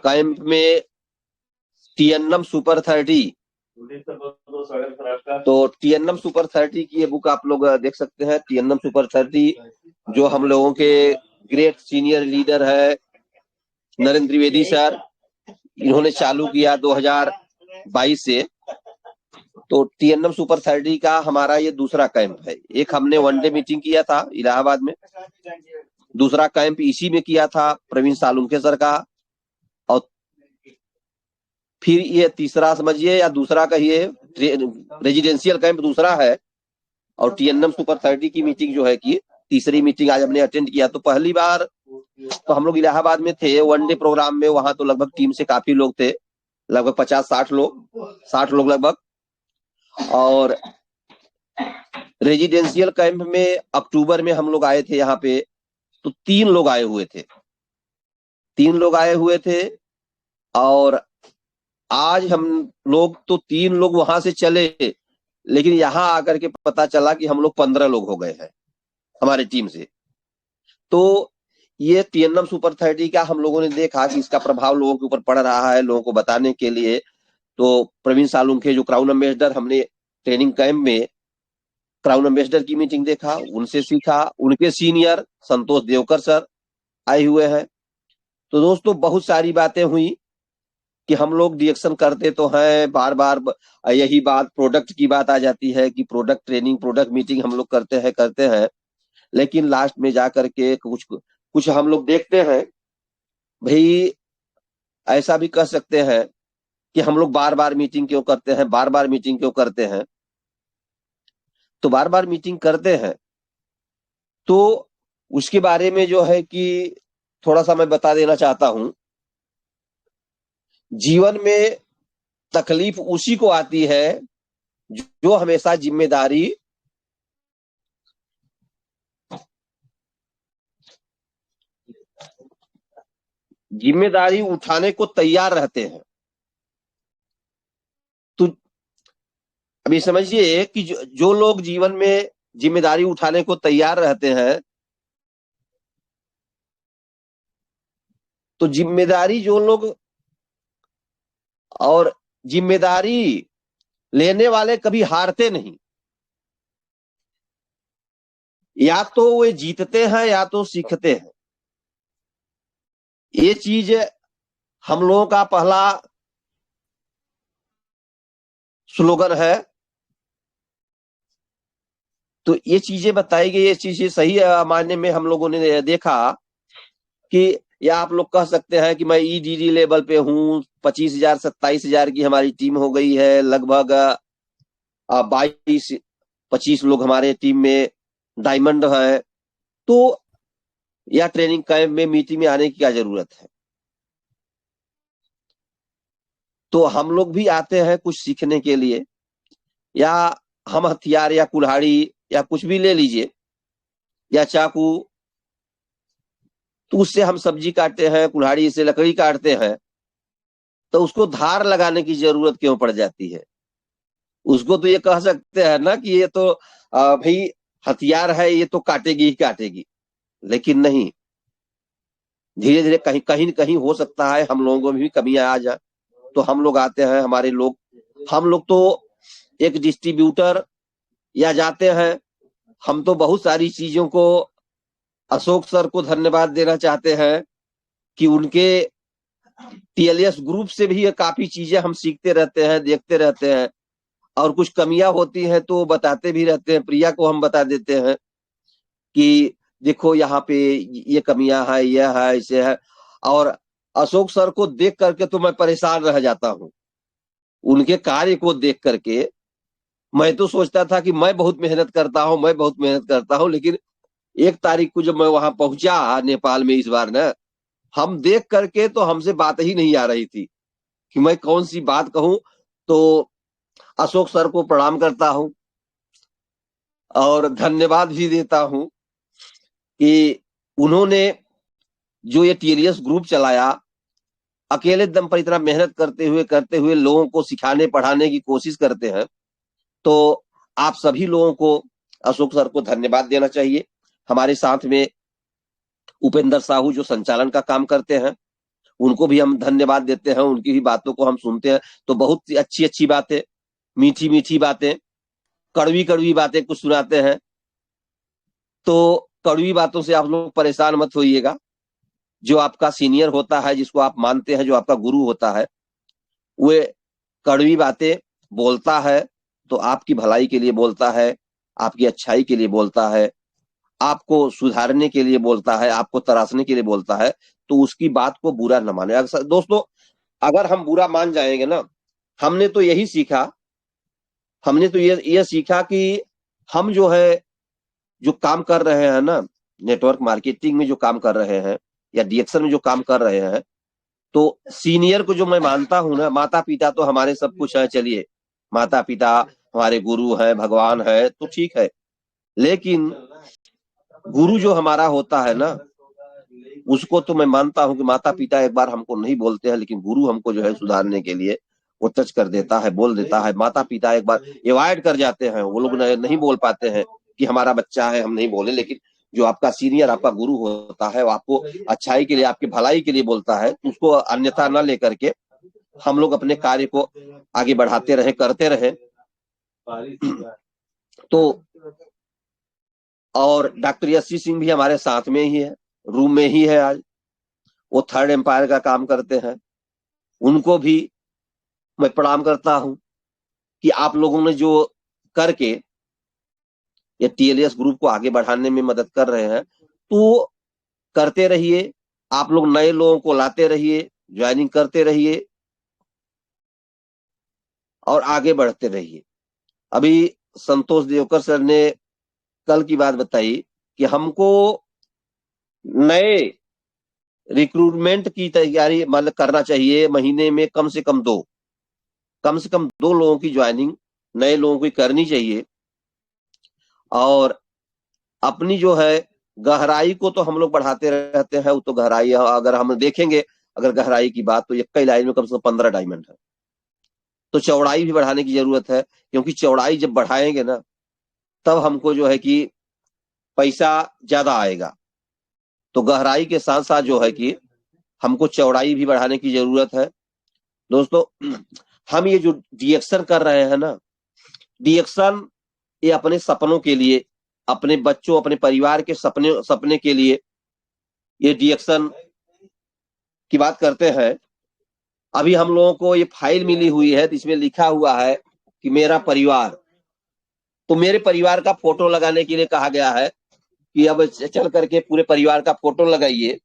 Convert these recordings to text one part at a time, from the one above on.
Camp में TNM super 30। तो TNM super 30 की ये बुक आप लोग देख सकते हैं। टीएनएम सुपर 30 जो हम लोगों के ग्रेट सीनियर लीडर है नरेंद्र द्विवेदी सर, इन्होंने चालू किया 2022 से। तो टीएनएम सुपर 30 का हमारा ये दूसरा कैंप है। एक हमने वनडे मीटिंग किया था इलाहाबाद में, दूसरा कैंप इसी में किया था प्रवीण सालुंखे सर का, और फिर ये तीसरा समझिए या दूसरा कहिए रेजिडेंशियल कैंप दूसरा है। और टीएनएम सुपर 30 की मीटिंग जो है कि तीसरी मीटिंग आज हमने अटेंड किया। तो पहली बार तो हम लोग इलाहाबाद में थे वनडे प्रोग्राम में, वहां तो लगभग टीम से काफी लोग थे, लगभग 50-60 लोग, 60 लोग लगभग। और रेजिडेंशियल कैंप में अक्टूबर में हम लोग आए थे यहाँ पे, तो 3 लोग आए हुए थे, 3 लोग आए हुए थे। और आज हम लोग तो 3 लोग वहां से चले, लेकिन यहाँ आकर के पता चला कि हम लोग 15 लोग हो गए हैं हमारी टीम से। तो ये टीएनएम सुपर 30 का हम लोगों ने देखा कि इसका प्रभाव लोगों के ऊपर पड़ रहा है, लोगों को बताने के लिए। तो प्रवीण सालुंखे जो क्राउन एम्बेसडर, हमने ट्रेनिंग कैंप में क्राउन एम्बेसडर की मीटिंग देखा, उनसे सीखा। उनके सीनियर संतोष देवकर सर आए हुए हैं। तो दोस्तों बहुत सारी बातें हुई कि हम लोग रिएक्शन करते तो हैं बार बार, यही बात प्रोडक्ट की बात आ जाती है कि प्रोडक्ट ट्रेनिंग, प्रोडक्ट मीटिंग हम लोग करते हैं, लेकिन लास्ट में जाकर के कुछ हम लोग देखते हैं। भाई ऐसा भी कह सकते हैं कि हम लोग बार बार मीटिंग क्यों करते हैं, बार बार मीटिंग क्यों करते हैं। तो बार बार मीटिंग करते हैं तो उसके बारे में जो है कि थोड़ा सा मैं बता देना चाहता हूं। जीवन में तकलीफ उसी को आती है जो हमेशा जिम्मेदारी उठाने को तैयार रहते हैं। तो अभी समझिए कि जो लोग जीवन में जिम्मेदारी उठाने को तैयार रहते हैं, तो जिम्मेदारी जो लोग और जिम्मेदारी लेने वाले कभी हारते नहीं। या तो वे जीतते हैं या तो सीखते हैं। ये चीज हम लोगों का पहला स्लोगन है। तो ये चीजें बताई गई, ये चीजें सही मायने में हम लोगों ने देखा कि, या आप लोग कह सकते हैं कि मैं ईडीडी लेवल पे हूँ, 25,000 27,000 की हमारी टीम हो गई है, लगभग 22-25 लोग हमारे टीम में डायमंड है। तो या ट्रेनिंग कैंप में मीटिंग में आने की क्या जरूरत है। तो हम लोग भी आते हैं कुछ सीखने के लिए, या हम हथियार या कुल्हाड़ी या कुछ भी ले लीजिए या चाकू, तो उससे हम सब्जी काटते हैं, कुल्हाड़ी से लकड़ी काटते हैं, तो उसको धार लगाने की जरूरत क्यों पड़ जाती है। उसको तो ये कह सकते हैं ना कि ये तो भाई हथियार है, ये तो काटेगी ही काटेगी, लेकिन नहीं, धीरे धीरे कहीं कहीं कहीं हो सकता है हम लोगों में भी कमियां आ जाए। तो हम लोग आते हैं, हमारे लोग, हम लोग तो एक डिस्ट्रीब्यूटर या जाते हैं, हम तो बहुत सारी चीजों को अशोक सर को धन्यवाद देना चाहते हैं कि उनके टीएलएस ग्रुप से भी ये काफी चीजें हम सीखते रहते हैं, देखते रहते हैं। और कुछ कमियां होती हैं तो बताते भी रहते हैं, प्रिया को हम बता देते हैं कि देखो यहाँ पे ये कमियां है, यह है, ऐसे है। और अशोक सर को देख करके तो मैं परेशान रह जाता हूँ। उनके कार्य को देख करके मैं तो सोचता था कि मैं बहुत मेहनत करता हूँ, मैं बहुत मेहनत करता हूँ, लेकिन 1 तारीख को जब मैं वहां पहुंचा नेपाल में इस बार ना, हम देख करके तो हमसे बात ही नहीं आ रही थी कि मैं कौन सी बात कहूं। तो अशोक सर को प्रणाम करता हूं और धन्यवाद भी देता हूं कि उन्होंने जो ये टीएलएस ग्रुप चलाया, अकेले दम पर इतना मेहनत करते हुए लोगों को सिखाने पढ़ाने की कोशिश करते हैं। तो आप सभी लोगों को अशोक सर को धन्यवाद देना चाहिए। हमारे साथ में उपेंद्र साहू जो संचालन का काम करते हैं, उनको भी हम धन्यवाद देते हैं, उनकी भी बातों को हम सुनते हैं तो बहुत अच्छी अच्छी बातें, मीठी मीठी बातें, कड़वी कड़वी बातें कुछ सुनाते हैं। तो कड़वी बातों से आप लोग परेशान मत होइएगा। जो आपका सीनियर होता है, जिसको आप मानते हैं, जो आपका गुरु होता है, वे कड़वी बातें बोलता है तो आपकी भलाई के लिए बोलता है, आपकी अच्छाई के लिए बोलता है, आपको सुधारने के लिए बोलता है, आपको तराशने के लिए बोलता है। तो उसकी बात को बुरा न माने। दोस्तों, अगर हम बुरा मान जाएंगे ना, हमने तो यही सीखा, हमने तो ये सीखा कि हम जो है, जो काम कर रहे हैं ना, नेटवर्क मार्केटिंग में जो काम कर रहे हैं या डीएक्शन में जो काम कर रहे हैं, तो सीनियर को जो मैं मानता हूं ना, माता पिता तो हमारे सब कुछ है, चलिए माता पिता हमारे गुरु है, भगवान है, तो ठीक है। लेकिन गुरु जो हमारा होता है ना, उसको तो मैं मानता हूं कि माता पिता एक बार हमको नहीं बोलते हैं, लेकिन गुरु हमको जो है सुधारने के लिए वो टच कर देता है, बोल देता है। माता पिता एक बार अवॉइड कर जाते हैं, वो लोग नहीं बोल पाते हैं कि हमारा बच्चा है, हम नहीं बोले। लेकिन जो आपका सीनियर, आपका गुरु होता है, वो आपको अच्छाई के लिए, आपकी भलाई के लिए बोलता है, तो उसको अन्यथा न लेकर के हम लोग अपने कार्य को आगे बढ़ाते रहे, करते रहे। तो और डॉक्टर यशी सिंह भी हमारे साथ में ही है, रूम में ही है आज। वो थर्ड एम्पायर का काम करते हैं, उनको भी मैं प्रणाम करता हूं कि आप लोगों ने जो करके ये टीएलएस ग्रुप को आगे बढ़ाने में मदद कर रहे हैं, तो करते रहिए। आप लोग नए लोगों को लाते रहिए, ज्वाइनिंग करते रहिए और आगे बढ़ते रहिए। अभी संतोष देवकर सर ने कल की बात बताई कि हमको नए रिक्रूटमेंट की तैयारी मतलब करना चाहिए, महीने में कम से कम दो लोगों की ज्वाइनिंग नए लोगों की करनी चाहिए। और अपनी जो है गहराई को तो हम लोग बढ़ाते रहते हैं, वो तो गहराई अगर हम देखेंगे, अगर गहराई की बात, तो एक ही लाइन में कम से कम 15 डायमंड है। तो चौड़ाई भी बढ़ाने की जरूरत है, क्योंकि चौड़ाई जब बढ़ाएंगे ना, तब हमको जो है कि पैसा ज्यादा आएगा। तो गहराई के साथ साथ जो है कि हमको चौड़ाई भी बढ़ाने की जरूरत है। दोस्तों, हम ये जो डीएक्शन कर रहे हैं ना, डीएक्शन ये अपने सपनों के लिए, अपने बच्चों, अपने परिवार के सपने के लिए ये डीएक्शन की बात करते हैं। अभी हम लोगों को ये फाइल मिली हुई है, तो इसमें लिखा हुआ है कि मेरा परिवार। तो मेरे परिवार का फोटो लगाने के लिए कहा गया है कि अब चल करके पूरे परिवार का फोटो लगाइए।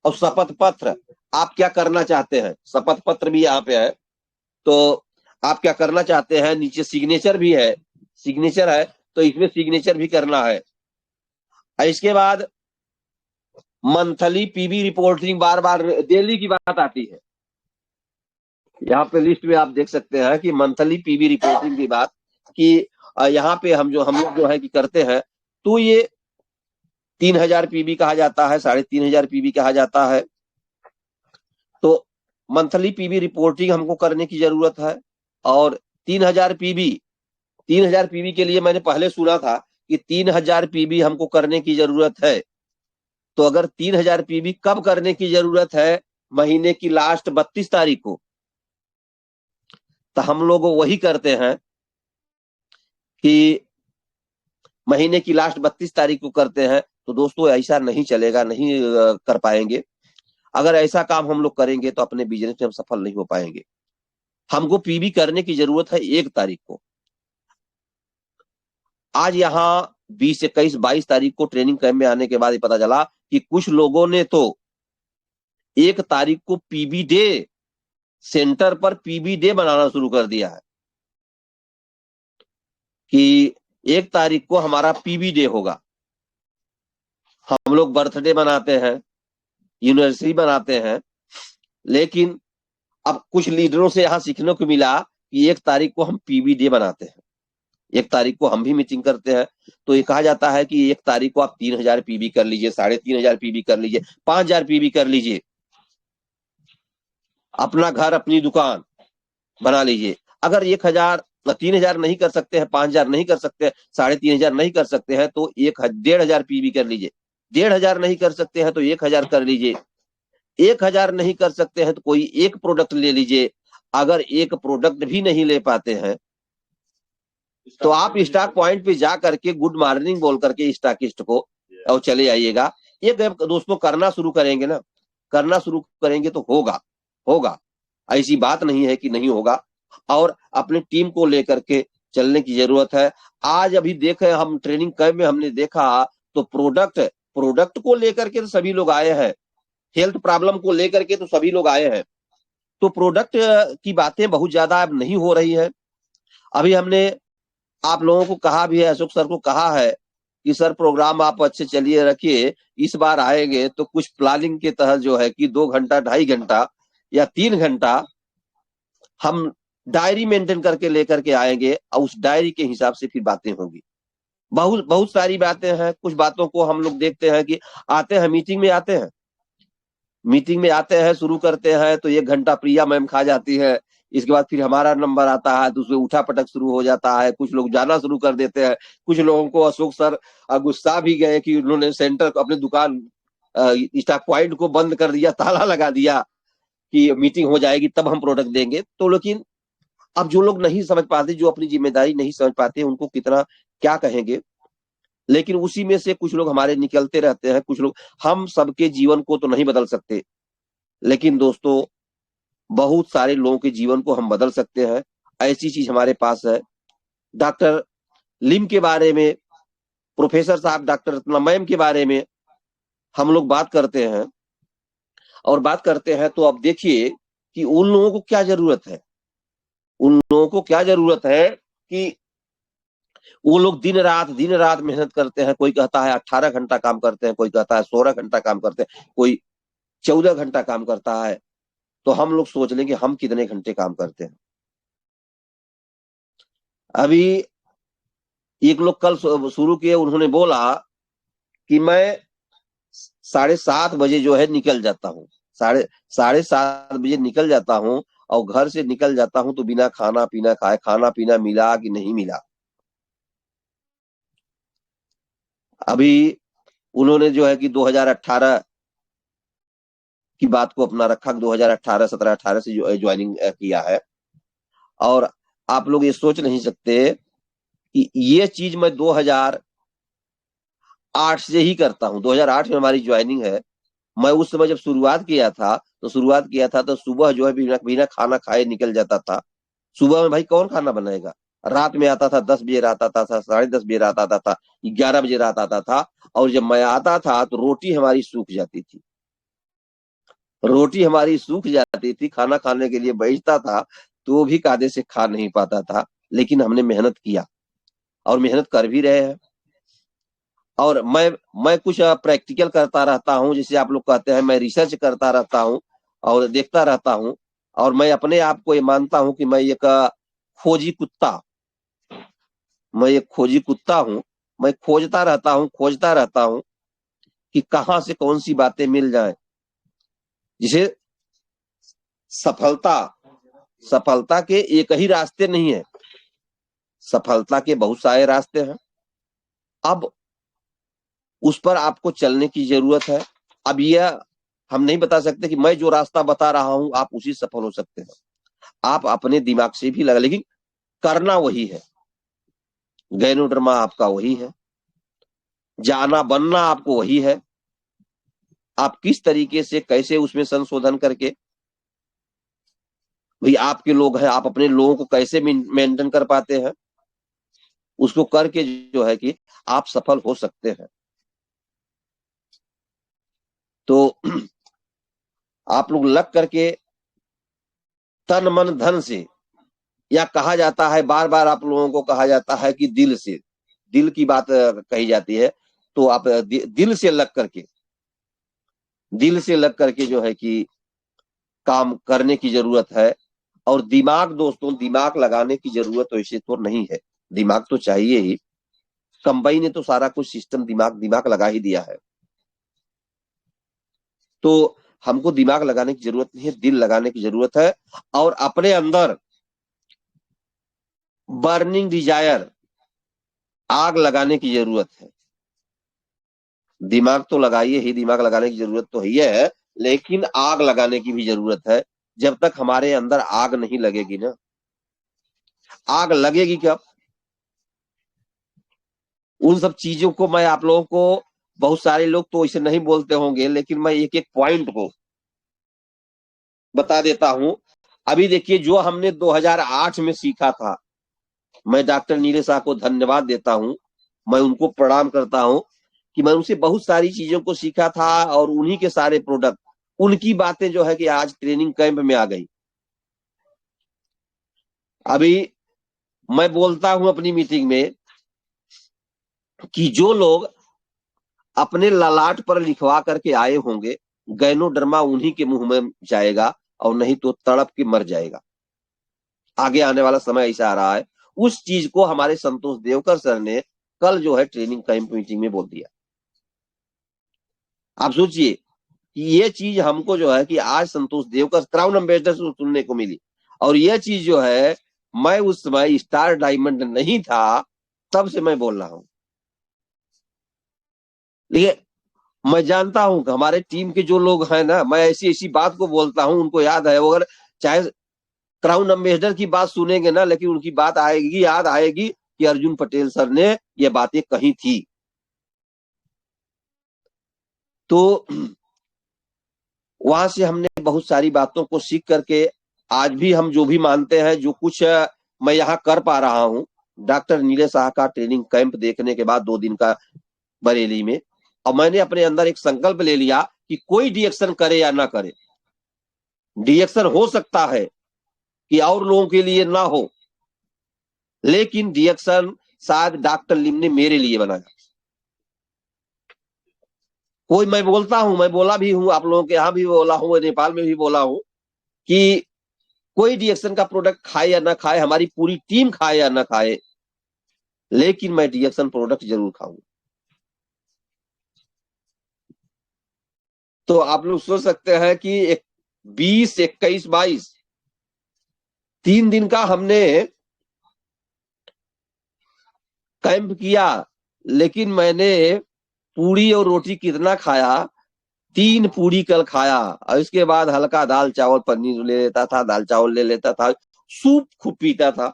और शपथ पत्र, आप क्या करना चाहते हैं, शपथ पत्र भी यहाँ पे है। तो आप क्या करना चाहते हैं, नीचे सिग्नेचर भी है, सिग्नेचर है, तो इसमें सिग्नेचर भी करना है। इसके बाद मंथली पीबी रिपोर्टिंग, बार बार डेली की बात आती है। यहाँ पे लिस्ट में आप देख सकते हैं कि मंथली पीबी रिपोर्टिंग की बात, कि यहाँ पे हम लोग जो है कि करते हैं। तो ये 3000 पीबी कहा जाता है, 3500 पीबी कहा जाता है। तो मंथली पीबी रिपोर्टिंग हमको करने की जरूरत है। और 3000 पीबी के लिए मैंने पहले सुना था कि 3000 पीबी हमको करने की जरूरत है। तो अगर 3000 पीबी कब करने की जरूरत है, महीने की लास्ट 32 तारीख को, तो हम लोग वही करते हैं कि महीने की लास्ट 32 तारीख को करते हैं। तो दोस्तों, ऐसा नहीं चलेगा, नहीं कर पाएंगे। अगर ऐसा काम हम लोग करेंगे तो अपने बिजनेस में हम सफल नहीं हो पाएंगे। हमको पीबी करने की जरूरत है 1 तारीख को। आज यहाँ 20, 21, 22 तारीख को ट्रेनिंग कैंप में आने के बाद पता चला कि कुछ लोगों ने तो 1 तारीख को पीबी डे, सेंटर पर पीबी डे बनाना शुरू कर दिया है कि 1 तारीख को हमारा पीबी डे होगा। हम लोग बर्थडे मनाते हैं, यूनिवर्सिटी बनाते हैं, लेकिन अब कुछ लीडरों से यहाँ सीखने को मिला कि 1 तारीख को हम पीबी डे बनाते हैं, 1 तारीख को हम भी मीटिंग करते हैं। तो ये कहा जाता है कि 1 तारीख को आप 3000 पीबी कर लीजिए, 3500 पीबी कर लीजिए, 5000 पीबी कर लीजिए, अपना घर, अपनी दुकान बना लीजिए। अगर 1000, 3000 नहीं कर सकते हैं, 5000 नहीं कर सकते हैं, 3500 नहीं कर सकते हैं, तो 1500 पीबी कर लीजिए। 1500 नहीं कर सकते हैं तो 1000 कर लीजिए। 1000 नहीं कर सकते हैं तो कोई एक प्रोडक्ट ले लीजिए। अगर एक प्रोडक्ट भी नहीं ले पाते हैं तो आप स्टॉक पॉइंट पे जा करके गुड मॉर्निंग बोल करके स्टॉकिस्ट को और चले आइएगा। ये दोस्तों करना शुरू करेंगे ना, करना शुरू करेंगे तो होगा, होगा, ऐसी बात नहीं है कि नहीं होगा। और अपनी टीम को लेकर के चलने की जरूरत है। आज अभी देखे हम ट्रेनिंग कैंप में हमने देखा तो प्रोडक्ट को लेकर के तो सभी लोग आए हैं, हेल्थ प्रॉब्लम को लेकर के तो सभी लोग आए हैं। तो प्रोडक्ट की बातें बहुत ज्यादा अब नहीं हो रही है। अभी हमने आप लोगों को कहा भी है, अशोक सर को कहा है कि सर प्रोग्राम आप अच्छे चलिए रखिए, इस बार आएंगे तो कुछ प्लानिंग के तहत जो है कि 2 घंटा 2.5 घंटा या 3 घंटा हम डायरी मेंटेन करके लेकर के आएंगे और उस डायरी के हिसाब से फिर बातें होंगी। बहुत बहुत सारी बातें हैं। कुछ बातों को हम लोग देखते हैं कि आते हैं मीटिंग में, आते हैं मीटिंग में आते हैं, शुरू करते हैं तो 1 घंटा प्रिया मैम खा जाती है। इसके बाद फिर हमारा नंबर आता है तो उसमें उठा पटक शुरू हो जाता है। कुछ लोग जाना शुरू कर देते हैं। कुछ लोगों को अशोक सर गुस्सा भी गए कि उन्होंने सेंटर अपने दुकान स्टॉक पॉइंट को बंद कर दिया, ताला लगा दिया कि मीटिंग हो जाएगी तब हम प्रोडक्ट देंगे। तो लेकिन अब जो लोग नहीं समझ पाते, जो अपनी जिम्मेदारी नहीं समझ पाते, उनको कितना क्या कहेंगे। लेकिन उसी में से कुछ लोग हमारे निकलते रहते हैं। कुछ लोग, हम सबके जीवन को तो नहीं बदल सकते, लेकिन दोस्तों बहुत सारे लोगों के जीवन को हम बदल सकते हैं। ऐसी चीज हमारे पास है। डॉक्टर लिम के बारे में, प्रोफेसर साहब डॉक्टर रत्ना मैम के बारे में हम लोग बात करते हैं और बात करते हैं तो अब देखिए कि उन लोगों को क्या जरूरत है। उन लोगों को क्या जरूरत है कि वो लोग दिन रात मेहनत करते हैं। कोई कहता है 18 घंटा काम करते हैं, कोई कहता है 16 घंटा काम करते हैं, कोई 14 घंटा काम करता है। तो हम लोग सोच लें कि हम कितने घंटे काम करते हैं। अभी एक लोग कल शुरू किए, उन्होंने बोला कि मैं 7:30 बजे जो है निकल जाता हूँ, साढ़े 7 बजे निकल जाता हूँ और घर से निकल जाता हूँ तो बिना खाना पीना खाए, खाना पीना मिला कि नहीं मिला। अभी उन्होंने जो है कि 2018 की बात को अपना रखा, 2018 17-18 से जो ज्वाइनिंग किया है। और आप लोग ये सोच नहीं सकते कि ये चीज मैं 2008 से ही करता हूँ। 2008 में हमारी ज्वाइनिंग है। मैं उस समय जब शुरुआत किया था तो सुबह जो है बिना बिना खाना खाए निकल जाता था। सुबह में भाई कौन खाना बनाएगा। रात में आता था, 10 बजे रात आता था, 10:30 बजे रात आता था, 11 बजे रात आता था। और जब मैं आता था तो रोटी हमारी सूख जाती थी, रोटी हमारी सूख जाती थी। खाना खाने के लिए बैठता था तो भी कायदे से खा नहीं पाता था। लेकिन हमने मेहनत किया और मेहनत कर भी रहे हैं। और मैं कुछ प्रैक्टिकल करता रहता हूँ, जिसे आप लोग कहते हैं, मैं रिसर्च करता रहता हूँ और देखता रहता हूँ। और मैं अपने आप को ये मानता हूँ कि मैं एक खोजी कुत्ता मैं एक खोजी कुत्ता हूँ। मैं खोजता रहता हूँ कि कहाँ से कौन सी बातें मिल जाए जिसे सफलता सफलता के एक ही रास्ते नहीं है, सफलता के बहुत सारे रास्ते हैं। अब उस पर आपको चलने की जरूरत है। अब यह हम नहीं बता सकते कि मैं जो रास्ता बता रहा हूं आप उसी सफल हो सकते हैं। आप अपने दिमाग से भी लगा, लेकिन करना वही है। गैनोड्रमा आपका वही है, जाना बनना आपको वही है। आप किस तरीके से कैसे उसमें संशोधन करके, भाई आपके लोग हैं, आप अपने लोगों को कैसे मेंटेन कर पाते हैं, उसको करके जो है कि आप सफल हो सकते हैं। तो आप लोग लग करके तन मन धन से, या कहा जाता है बार बार आप लोगों को कहा जाता है कि दिल से, दिल की बात कही जाती है। तो आप दिल से लग करके जो है कि काम करने की जरूरत है। और दिमाग दोस्तों, दिमाग लगाने की जरूरत वैसे तो नहीं है, दिमाग तो चाहिए ही। कंबाई ने तो सारा कुछ सिस्टम दिमाग लगा ही दिया है। तो हमको दिमाग लगाने की जरूरत नहीं है, दिल लगाने की जरूरत है। और अपने अंदर बर्निंग डिजायर, आग लगाने की जरूरत है। दिमाग तो लगाइए ही, दिमाग लगाने की जरूरत तो ही है। लेकिन आग लगाने की भी जरूरत है। जब तक हमारे अंदर आग नहीं लगेगी ना, आग लगेगी कब? उन सब चीजों को मैं आप लोगों को, बहुत सारे लोग तो इसे नहीं बोलते होंगे, लेकिन मैं एक एक पॉइंट को बता देता हूं। अभी देखिए, जो हमने 2008 में सीखा था, मैं डॉक्टर नीले शाह को धन्यवाद देता हूं, मैं उनको प्रणाम करता हूं कि मैं उनसे बहुत सारी चीजों को सीखा था, और उन्हीं के सारे प्रोडक्ट, उनकी बातें जो है कि आज ट्रेनिंग कैंप में आ गई। अभी मैं बोलता हूं अपनी मीटिंग में कि जो लोग अपने ललाट पर लिखवा करके आए होंगे, गैनोडर्मा उन्हीं के मुंह में जाएगा, और नहीं तो तड़प के मर जाएगा। आगे आने वाला समय ऐसा आ रहा है। उस चीज को हमारे संतोष देवकर सर ने कल जो है ट्रेनिंग कैंप मीटिंग में बोल दिया। आप सोचिए कि ये चीज हमको जो है कि आज संतोष देवकर क्राउन एम्बेसडर से सुनने को मिली, और ये चीज जो है, मैं उस समय स्टार डायमंड नहीं था, तब से मैं बोल रहा हूं। लेकिन मैं जानता हूं कि हमारे टीम के जो लोग हैं ना, मैं ऐसी ऐसी बात को बोलता हूं, उनको याद है। अगर चाहे क्राउन एम्बेसडर की बात सुनेंगे ना, लेकिन उनकी बात आएगी, याद आएगी कि अर्जुन पटेल सर ने ये बातें कही थी। तो वहां से हमने बहुत सारी बातों को सीख करके आज भी हम जो भी मानते हैं, जो कुछ मैं यहाँ कर पा रहा हूँ, डॉक्टर नीले शाह का ट्रेनिंग कैंप देखने के बाद 2 दिन का बरेली में, और मैंने अपने अंदर एक संकल्प ले लिया कि कोई डिएक्शन करे या ना करे, डिएक्शन हो सकता है कि और लोगों के लिए ना हो, लेकिन डिएक्शन शायद डॉक्टर लिम ने मेरे लिए बनाया। कोई, मैं बोलता हूं, मैं बोला भी हूं, आप लोगों के यहाँ भी बोला हूं, नेपाल में भी बोला हूं कि कोई डिएक्शन का प्रोडक्ट खाए या ना खाए, हमारी पूरी टीम खाए या ना खाए, लेकिन मैं डिएक्शन प्रोडक्ट जरूर खाऊं। तो आप लोग सोच सकते हैं कि 20, 21, 22 3 दिन का हमने कैंप किया, लेकिन मैंने पूरी और रोटी कितना खाया? 3 पूरी कल खाया, और इसके बाद हल्का दाल चावल पनीर ले लेता था, दाल चावल ले लेता था, सूप खूब पीता था,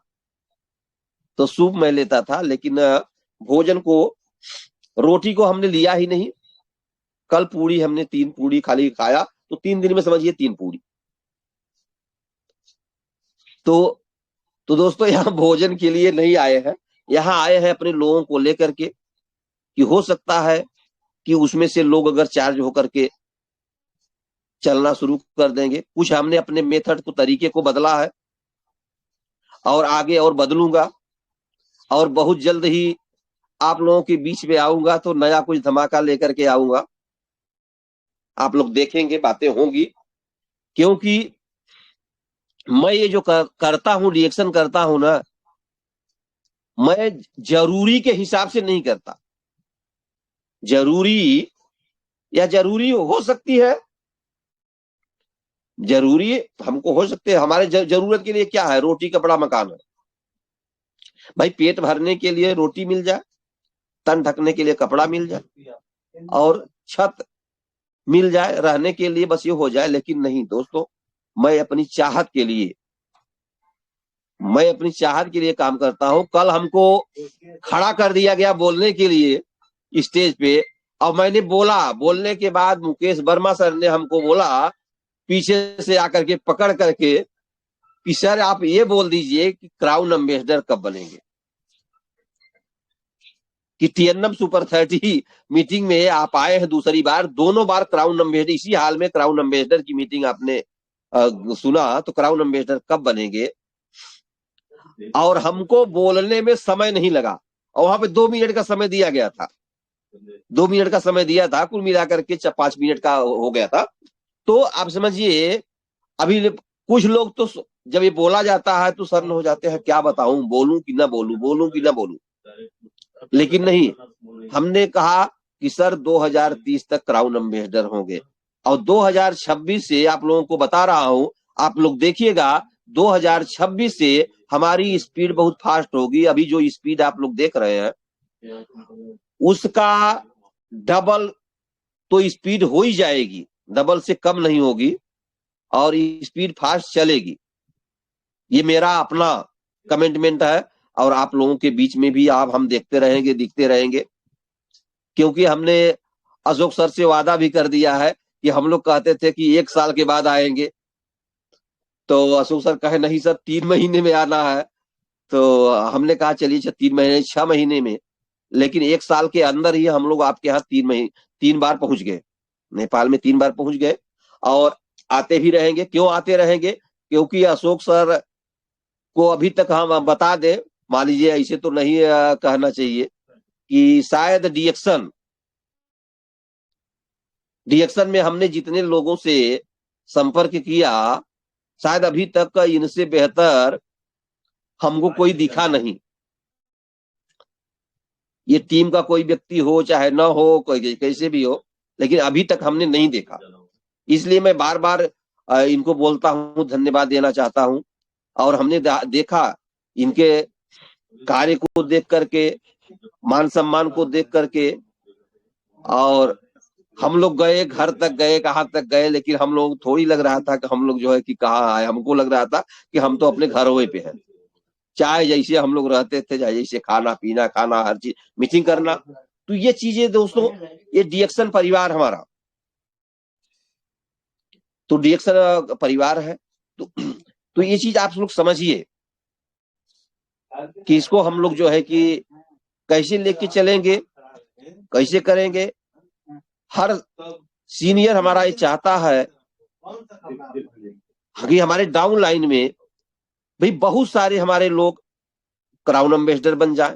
तो सूप मैं लेता था, लेकिन भोजन को, रोटी को हमने लिया ही नहीं। कल पूरी हमने 3 पूरी खाली खाया, तो 3 दिन में समझिए 3 पूरी। तो तो दोस्तों, यहाँ भोजन के लिए नहीं आए हैं, यहाँ आए हैं अपने लोगों को लेकर के, कि हो सकता है कि उसमें से लोग अगर चार्ज होकर के चलना शुरू कर देंगे। कुछ हमने अपने मेथड को, तरीके को बदला है, और आगे और बदलूंगा, और बहुत जल्द ही आप लोगों के बीच में आऊंगा, तो नया कुछ धमाका लेकर के आऊंगा। आप लोग देखेंगे, बातें होंगी, क्योंकि मैं ये जो करता हूं, रिएक्शन करता हूं ना, मैं जरूरी के हिसाब से नहीं करता। जरूरी या जरूरी हो सकती है, जरूरी हमको हो सकते हैं। हमारे जरूरत के लिए क्या है? रोटी कपड़ा मकान है भाई। पेट भरने के लिए रोटी मिल जाए, तन ढकने के लिए कपड़ा मिल जाए, और छत मिल जाए रहने के लिए, बस ये हो जाए। लेकिन नहीं दोस्तों, मैं अपनी चाहत के लिए, मैं अपनी चाहत के लिए काम करता हूं। कल हमको खड़ा कर दिया गया बोलने के लिए स्टेज पे, और मैंने बोला, बोलने के बाद मुकेश वर्मा सर ने हमको बोला पीछे से आकर के, पकड़ करके, कि सर आप ये बोल दीजिए कि क्राउन एम्बेसडर कब बनेंगे। कि टीएनएम सुपर 30 मीटिंग में आप आए हैं दूसरी बार, दोनों बार क्राउन एम्बेसडर, इसी हाल में क्राउन एम्बेसडर की मीटिंग आपने सुना, तो क्राउन एम्बेसडर कब बनेंगे? और हमको बोलने में समय नहीं लगा, और वहां पे 2 मिनट का समय दिया गया था, 2 मिनट का समय दिया था, कुल मिलाकर के 5 मिनट का हो गया था। तो आप समझिए, अभी कुछ लोग तो जब ये बोला जाता है तो सन्न हो जाते हैं, क्या बताऊं, बोलूं कि ना बोलूं, बोलूं कि ना बोलूं। लेकिन नहीं, हमने कहा कि सर 2030 तक क्राउन एम्बेसडर होंगे, और 2026 से आप लोगों को बता रहा हूं, आप लोग देखिएगा, 2026 से हमारी स्पीड बहुत फास्ट होगी। अभी जो स्पीड आप लोग देख रहे हैं, उसका डबल तो स्पीड हो ही जाएगी। डबल से कम नहीं होगी और स्पीड फास्ट चलेगी। ये मेरा अपना कमिटमेंट है और आप लोगों के बीच में भी आप हम देखते रहेंगे, दिखते रहेंगे, क्योंकि हमने अशोक सर से वादा भी कर दिया है कि हम लोग कहते थे कि 1 साल के बाद आएंगे, तो अशोक सर कहे नहीं सर 3 महीने में आना है। तो हमने कहा चलिए 3 महीने 6 महीने में, लेकिन 1 साल के अंदर ही हम लोग आपके यहाँ 3 महीने 3 बार पहुंच गए, नेपाल में 3 बार पहुंच गए और आते भी रहेंगे। क्यों आते रहेंगे? क्योंकि अशोक सर को अभी तक हम बता दें, मान लीजिए ऐसे तो नहीं कहना चाहिए कि शायद डीएक्शन में हमने जितने लोगों से संपर्क किया, शायद अभी तक इनसे बेहतर हमको कोई दिखा नहीं। ये टीम का कोई व्यक्ति हो चाहे ना हो, कोई कैसे भी हो, लेकिन अभी तक हमने नहीं देखा। इसलिए मैं बार बार इनको बोलता हूं, धन्यवाद देना चाहता हूं। और हमने देखा इनके कार्य को देख करके, मान सम्मान को देख करके, और हम लोग गए, घर तक गए, कहाँ तक गए, लेकिन हम लोग थोड़ी लग रहा था कि हम लोग जो है कि कहाँ आए। हमको लग रहा था कि हम तो अपने घरों पे हैं, चाहे जैसे हम लोग रहते थे, जैसे खाना पीना, खाना, हर चीज, मीटिंग करना। तो ये चीजें दोस्तों, ये डीएक्शन परिवार हमारा, तो डीएक्शन परिवार है। तो ये चीज आप लोग समझिए कि इसको हम लोग जो है कि कैसे लेके चलेंगे, कैसे करेंगे। हर सीनियर हमारा ये चाहता है कि हमारे डाउन लाइन में भाई बहुत सारे हमारे लोग क्राउन एम्बेसडर बन जाए।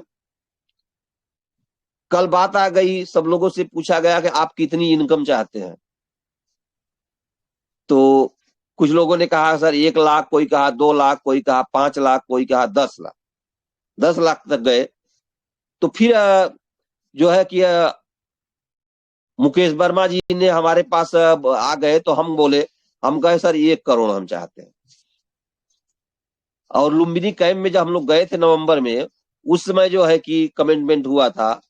कल बात आ गई, सब लोगों से पूछा गया कि आप कितनी इनकम चाहते हैं, तो कुछ लोगों ने कहा सर 1 लाख, कोई कहा 2 लाख, कोई कहा 5 लाख, कोई कहा 10 लाख, 10 लाख तक गए। तो फिर जो है कि मुकेश वर्मा जी ने हमारे पास आ गए, तो हम बोले, हम कहे सर 1 करोड़ हम चाहते हैं। और लुम्बिनी कैंप में जब हम लोग गए थे नवंबर में, उस समय जो है कि कमिटमेंट हुआ था,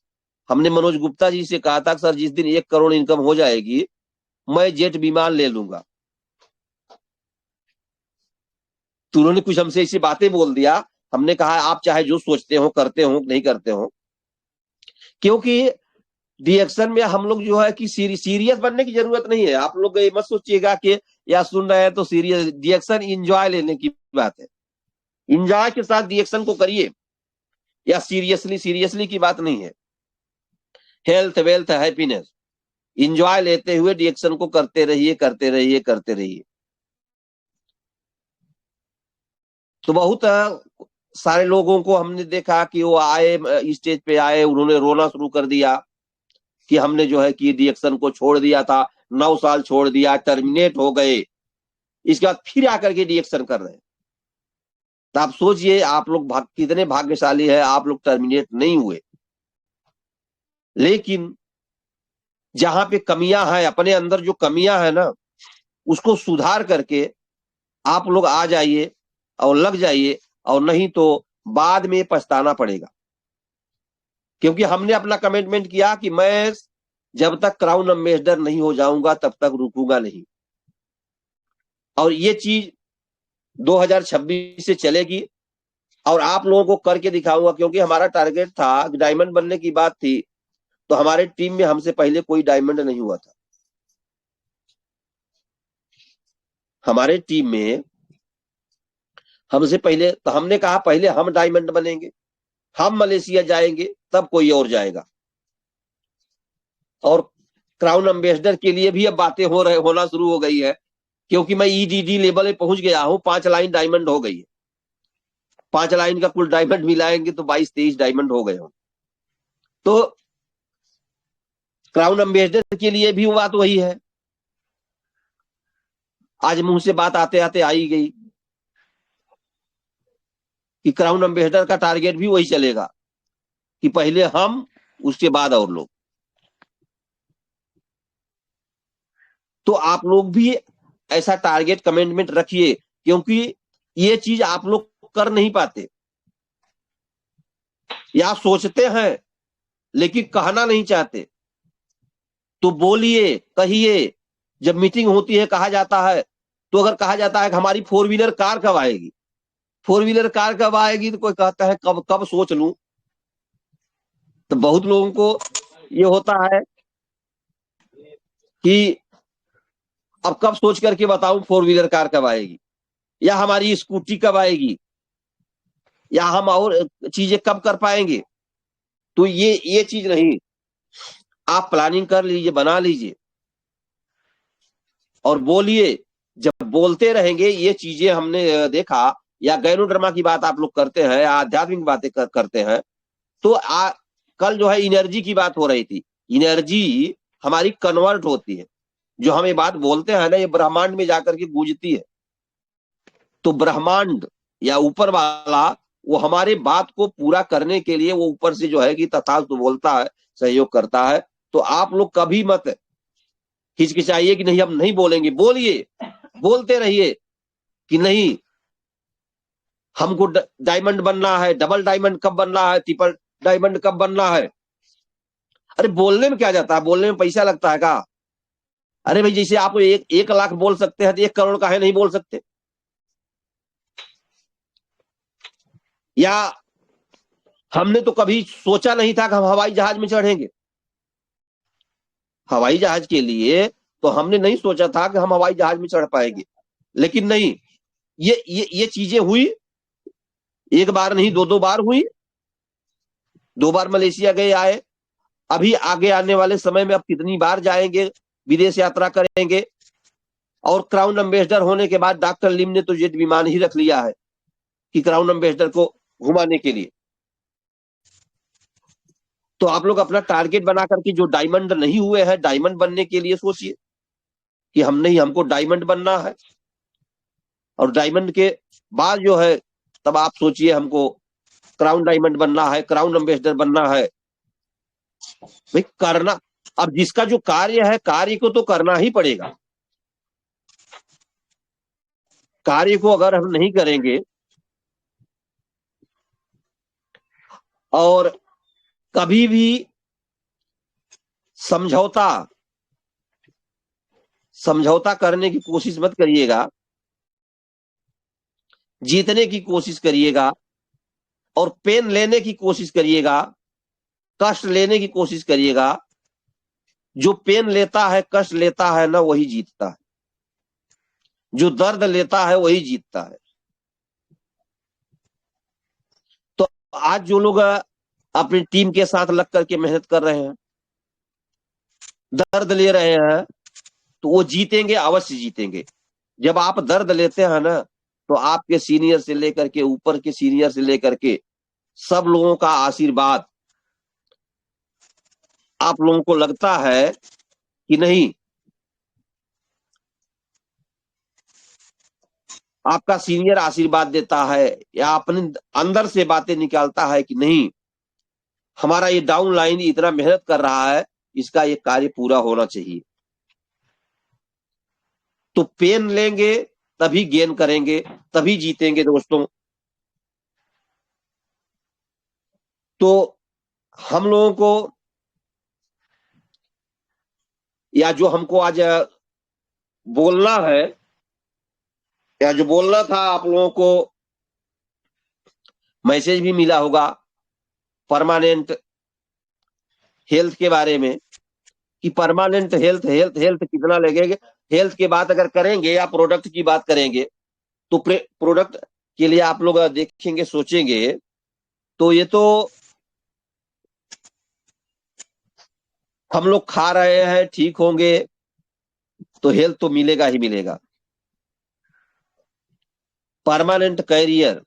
हमने मनोज गुप्ता जी से कहा था कि सर जिस दिन 1 करोड़ इनकम हो जाएगी मैं जेट विमान ले लूंगा। तो उन्होंने कुछ हमसे ऐसी बातें बोल दिया। हमने कहा आप चाहे जो सोचते हो, करते हो, नहीं करते हो, क्योंकि डीएक्शन में हम लोग जो है कि सीरियस बनने की जरूरत नहीं है। आप लोग ये मत सोचिएगा कि या सुन रहे हैं तो सीरियस, डीएक्शन इंजॉय लेने की बात है। इंजॉय के साथ डीएक्शन को करिए, या सीरियसली की बात नहीं है। हेल्थ, वेल्थ, हैप्पीनेस, इंजॉय लेते हुए डीएक्शन को करते रहिए, करते रहिए, करते रहिए। तो बहुत सारे लोगों को हमने देखा कि वो आए, स्टेज पे आए, उन्होंने रोना शुरू कर दिया कि हमने जो है कि डीएक्शन को छोड़ दिया था, 9 साल छोड़ दिया, टर्मिनेट हो गए, इसके बाद फिर आकर के डीएक्शन कर रहे हैं। तो आप सोचिए आप लोग कितने भाग्यशाली है, आप लोग टर्मिनेट नहीं हुए। लेकिन जहां पे कमियां हैं, अपने अंदर जो कमियां हैं ना, उसको सुधार करके आप लोग आ जाइए और लग जाइए, और नहीं तो बाद में पछताना पड़ेगा। क्योंकि हमने अपना कमिटमेंट किया कि मैं जब तक क्राउन एम्बेसडर नहीं हो जाऊंगा तब तक रुकूंगा नहीं, और ये चीज 2026 से चलेगी और आप लोगों को करके दिखाऊंगा। क्योंकि हमारा टारगेट था, डायमंड बनने की बात थी, तो हमारे टीम में हमसे पहले कोई डायमंड नहीं हुआ था। हमारे टीम में हमसे पहले, तो हमने कहा पहले हम डायमंड बनेंगे, हम मलेशिया जाएंगे, तब कोई और जाएगा। और क्राउन एम्बेसडर के लिए भी अब बातें होना शुरू हो गई है, क्योंकि मैं ईडीडी लेवल पे पहुंच गया हूं, 5 लाइन डायमंड हो गई है। 5 लाइन का कुल डायमंड मिलाएंगे तो 22-23 डायमंड हो गए हो। तो क्राउन एम्बेसडर के लिए भी बात वही है। आज मुंह से बात आते आते आई गई कि क्राउन एम्बेसडर का टारगेट भी वही चलेगा कि पहले हम, उसके बाद और लोग। तो आप लोग भी ऐसा टारगेट कमिटमेंट रखिए, क्योंकि ये चीज आप लोग कर नहीं पाते, या सोचते हैं लेकिन कहना नहीं चाहते। तो बोलिए, कहिए जब मीटिंग होती है कहा जाता है, तो अगर कहा जाता है कि हमारी 4 व्हीलर कार कब आएगी, 4 व्हीलर कार कब आएगी, तो कोई कहता है कब कब सोच लूं। तो बहुत लोगों को ये होता है कि अब कब सोच करके बताऊं 4 व्हीलर कार कब आएगी, या हमारी स्कूटी कब आएगी, या हम और चीजें कब कर पाएंगे। तो ये चीज नहीं, आप प्लानिंग कर लीजिए, बना लीजिए और बोलिए। जब बोलते रहेंगे ये चीजें, हमने देखा, या गैनोड्रमा की बात आप लोग करते हैं, आध्यात्मिक बातें करते हैं, तो कल जो है एनर्जी की बात हो रही थी। एनर्जी हमारी कन्वर्ट होती है, जो हम ये बात बोलते हैं ना, ये ब्रह्मांड में जाकर के गूंजती है। तो ब्रह्मांड या ऊपर वाला वो हमारे बात को पूरा करने के लिए वो ऊपर से जो है कि तथास्तु बोलता है, सहयोग करता है। तो आप लोग कभी मत हिचकिचाइए कि नहीं हम नहीं बोलेंगे, बोलिए, बोलते रहिए कि नहीं हमको डायमंड बनना है, डबल डायमंड कब बनना है, ट्रिपल डायमंड कब बनना है। अरे बोलने में क्या जाता है, बोलने में पैसा लगता है का। अरे भाई जैसे आप 1 लाख बोल सकते हैं तो 1 करोड़ का है नहीं बोल सकते। या हमने तो कभी सोचा नहीं था कि हम हवाई जहाज में चढ़ेंगे। हवाई जहाज के लिए तो हमने नहीं सोचा था कि हम हवाई जहाज में चढ़ पाएंगे, लेकिन नहीं, ये चीजें हुई। एक बार नहीं, दो दो बार हुई। 2 बार मलेशिया गए आए। अभी आगे आने वाले समय में अब कितनी बार जाएंगे, विदेश यात्रा करेंगे। और क्राउन एम्बेसडर होने के बाद डॉक्टर लिम ने तो जेट विमान ही रख लिया है कि क्राउन एम्बेसडर को घुमाने के लिए। तो आप लोग अपना टारगेट बना करके, जो डायमंड नहीं हुए हैं, डायमंड बनने के लिए सोचिए कि हम नहीं, हमको डायमंड बनना है। और डायमंड के बाद जो है, तब आप सोचिए हमको क्राउन डायमंड बनना है, क्राउन एम्बेसडर बनना है। भाई करना, अब जिसका जो कार्य है, कार्य को तो करना ही पड़ेगा। कार्य को अगर हम नहीं करेंगे और कभी भी समझौता समझौता करने की कोशिश मत करिएगा, जीतने की कोशिश करिएगा और पेन लेने की कोशिश करिएगा, कष्ट लेने की कोशिश करिएगा। जो पेन लेता है, कष्ट लेता है ना, वही जीतता है। जो दर्द लेता है वही जीतता है। तो आज जो लोग अपनी टीम के साथ लग करके मेहनत कर रहे हैं, दर्द ले रहे हैं, तो वो जीतेंगे, अवश्य जीतेंगे। जब आप दर्द लेते हैं ना, तो आपके सीनियर से लेकर के, ऊपर के सीनियर से लेकर के, सब लोगों का आशीर्वाद, आप लोगों को लगता है कि नहीं, आपका सीनियर आशीर्वाद देता है या अपने अंदर से बातें निकालता है कि नहीं, हमारा ये डाउन लाइन इतना मेहनत कर रहा है, इसका ये कार्य पूरा होना चाहिए। तो पेन लेंगे तभी गेन करेंगे, तभी जीतेंगे दोस्तों। तो हम लोगों को, या जो हमको आज बोलना है, या जो बोलना था, आप लोगों को मैसेज भी मिला होगा परमानेंट हेल्थ के बारे में, कि परमानेंट हेल्थ हेल्थ हेल्थ कितना लगेगा। हेल्थ की बात अगर करेंगे या प्रोडक्ट की बात करेंगे, तो प्रोडक्ट के लिए आप लोग देखेंगे, सोचेंगे, तो ये तो हम लोग खा रहे हैं, ठीक होंगे, तो हेल्थ तो मिलेगा ही मिलेगा। परमानेंट कैरियर,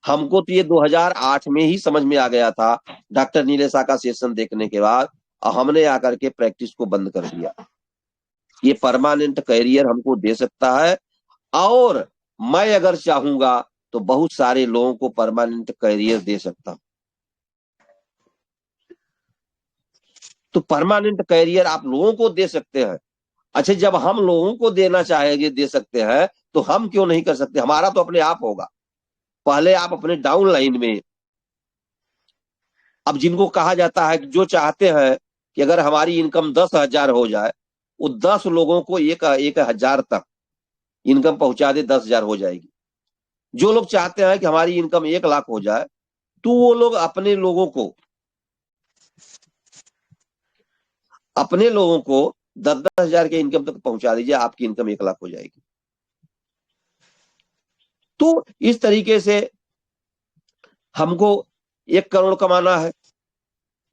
हमको तो ये 2008 में ही समझ में आ गया था, डॉक्टर नीलेशा का सेशन देखने के बाद, और हमने आकर के प्रैक्टिस को बंद कर दिया। ये परमानेंट कैरियर हमको दे सकता है, और मैं अगर चाहूंगा तो बहुत सारे लोगों को परमानेंट कैरियर दे सकता हूं। तो परमानेंट कैरियर आप लोगों को दे सकते हैं। अच्छा, जब हम लोगों को देना चाहेंगे, दे सकते हैं, तो हम क्यों नहीं कर सकते। हमारा तो अपने आप होगा। पहले आप अपने डाउन लाइन में, अब जिनको कहा जाता है कि जो चाहते हैं कि अगर हमारी इनकम 10,000 हो जाए, वो 10 लोगों को 1,000 तक इनकम पहुंचा दे, 10,000 हो जाएगी। जो लोग चाहते हैं कि हमारी इनकम 1 लाख हो जाए, तो वो लोग अपने लोगों को 10-10 हजार के इनकम तक पहुंचा दीजिए, आपकी इनकम 1 लाख हो जाएगी। तो इस तरीके से हमको 1 करोड़ कमाना है,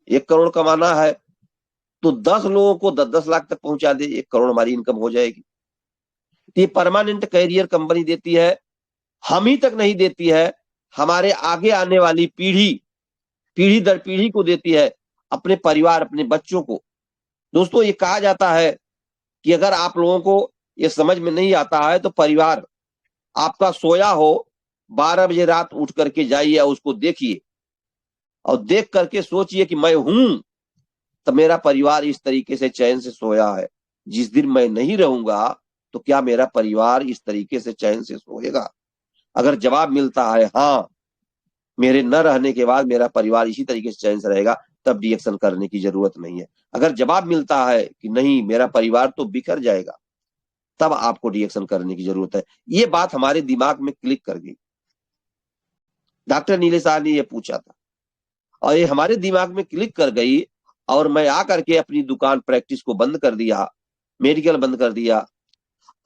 1 करोड़ कमाना है तो 10 लोगों को 10-10 लाख तक पहुंचा दे, 1 करोड़ हमारी इनकम हो जाएगी। ये परमानेंट कैरियर कंपनी देती है, हम ही तक नहीं देती है, हमारे आगे आने वाली पीढ़ी दर पीढ़ी को देती है, अपने परिवार, अपने बच्चों को। दोस्तों, ये कहा जाता है कि अगर आप लोगों को ये समझ में नहीं आता है तो परिवार आपका सोया हो, 12 बजे रात उठ करके जाइए और उसको देखिए, और देख करके सोचिए कि मैं हूं तो मेरा परिवार इस तरीके से चैन से सोया है। जिस दिन मैं नहीं रहूंगा तो क्या मेरा परिवार इस तरीके से चैन से सोएगा? अगर जवाब मिलता है हाँ, मेरे न रहने के बाद मेरा परिवार इसी तरीके से चैन से रहेगा, तब रिएक्शन करने की जरूरत नहीं है। अगर जवाब मिलता है कि नहीं, मेरा परिवार तो बिखर जाएगा, तब आपको रिएक्शन करने की जरूरत है। ये बात हमारे दिमाग में क्लिक कर गई। डॉक्टर नीले शाह ने ये पूछा था और ये हमारे दिमाग में क्लिक कर गई, और मैं आकर के अपनी दुकान प्रैक्टिस को बंद कर दिया, मेडिकल बंद कर दिया,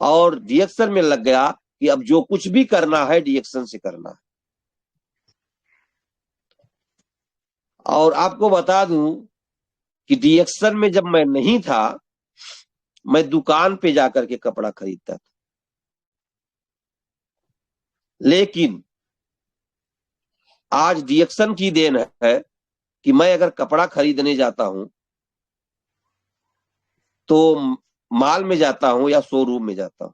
और रिएक्शन में लग गया कि अब जो कुछ भी करना है रिएक्शन से करना है। और आपको बता दूं कि रिएक्शन में जब मैं नहीं था, मैं दुकान पे जाकर के कपड़ा खरीदता था, लेकिन आज रिएक्शन की देन है कि मैं अगर कपड़ा खरीदने जाता हूं तो मॉल में जाता हूं या शोरूम में जाता हूं,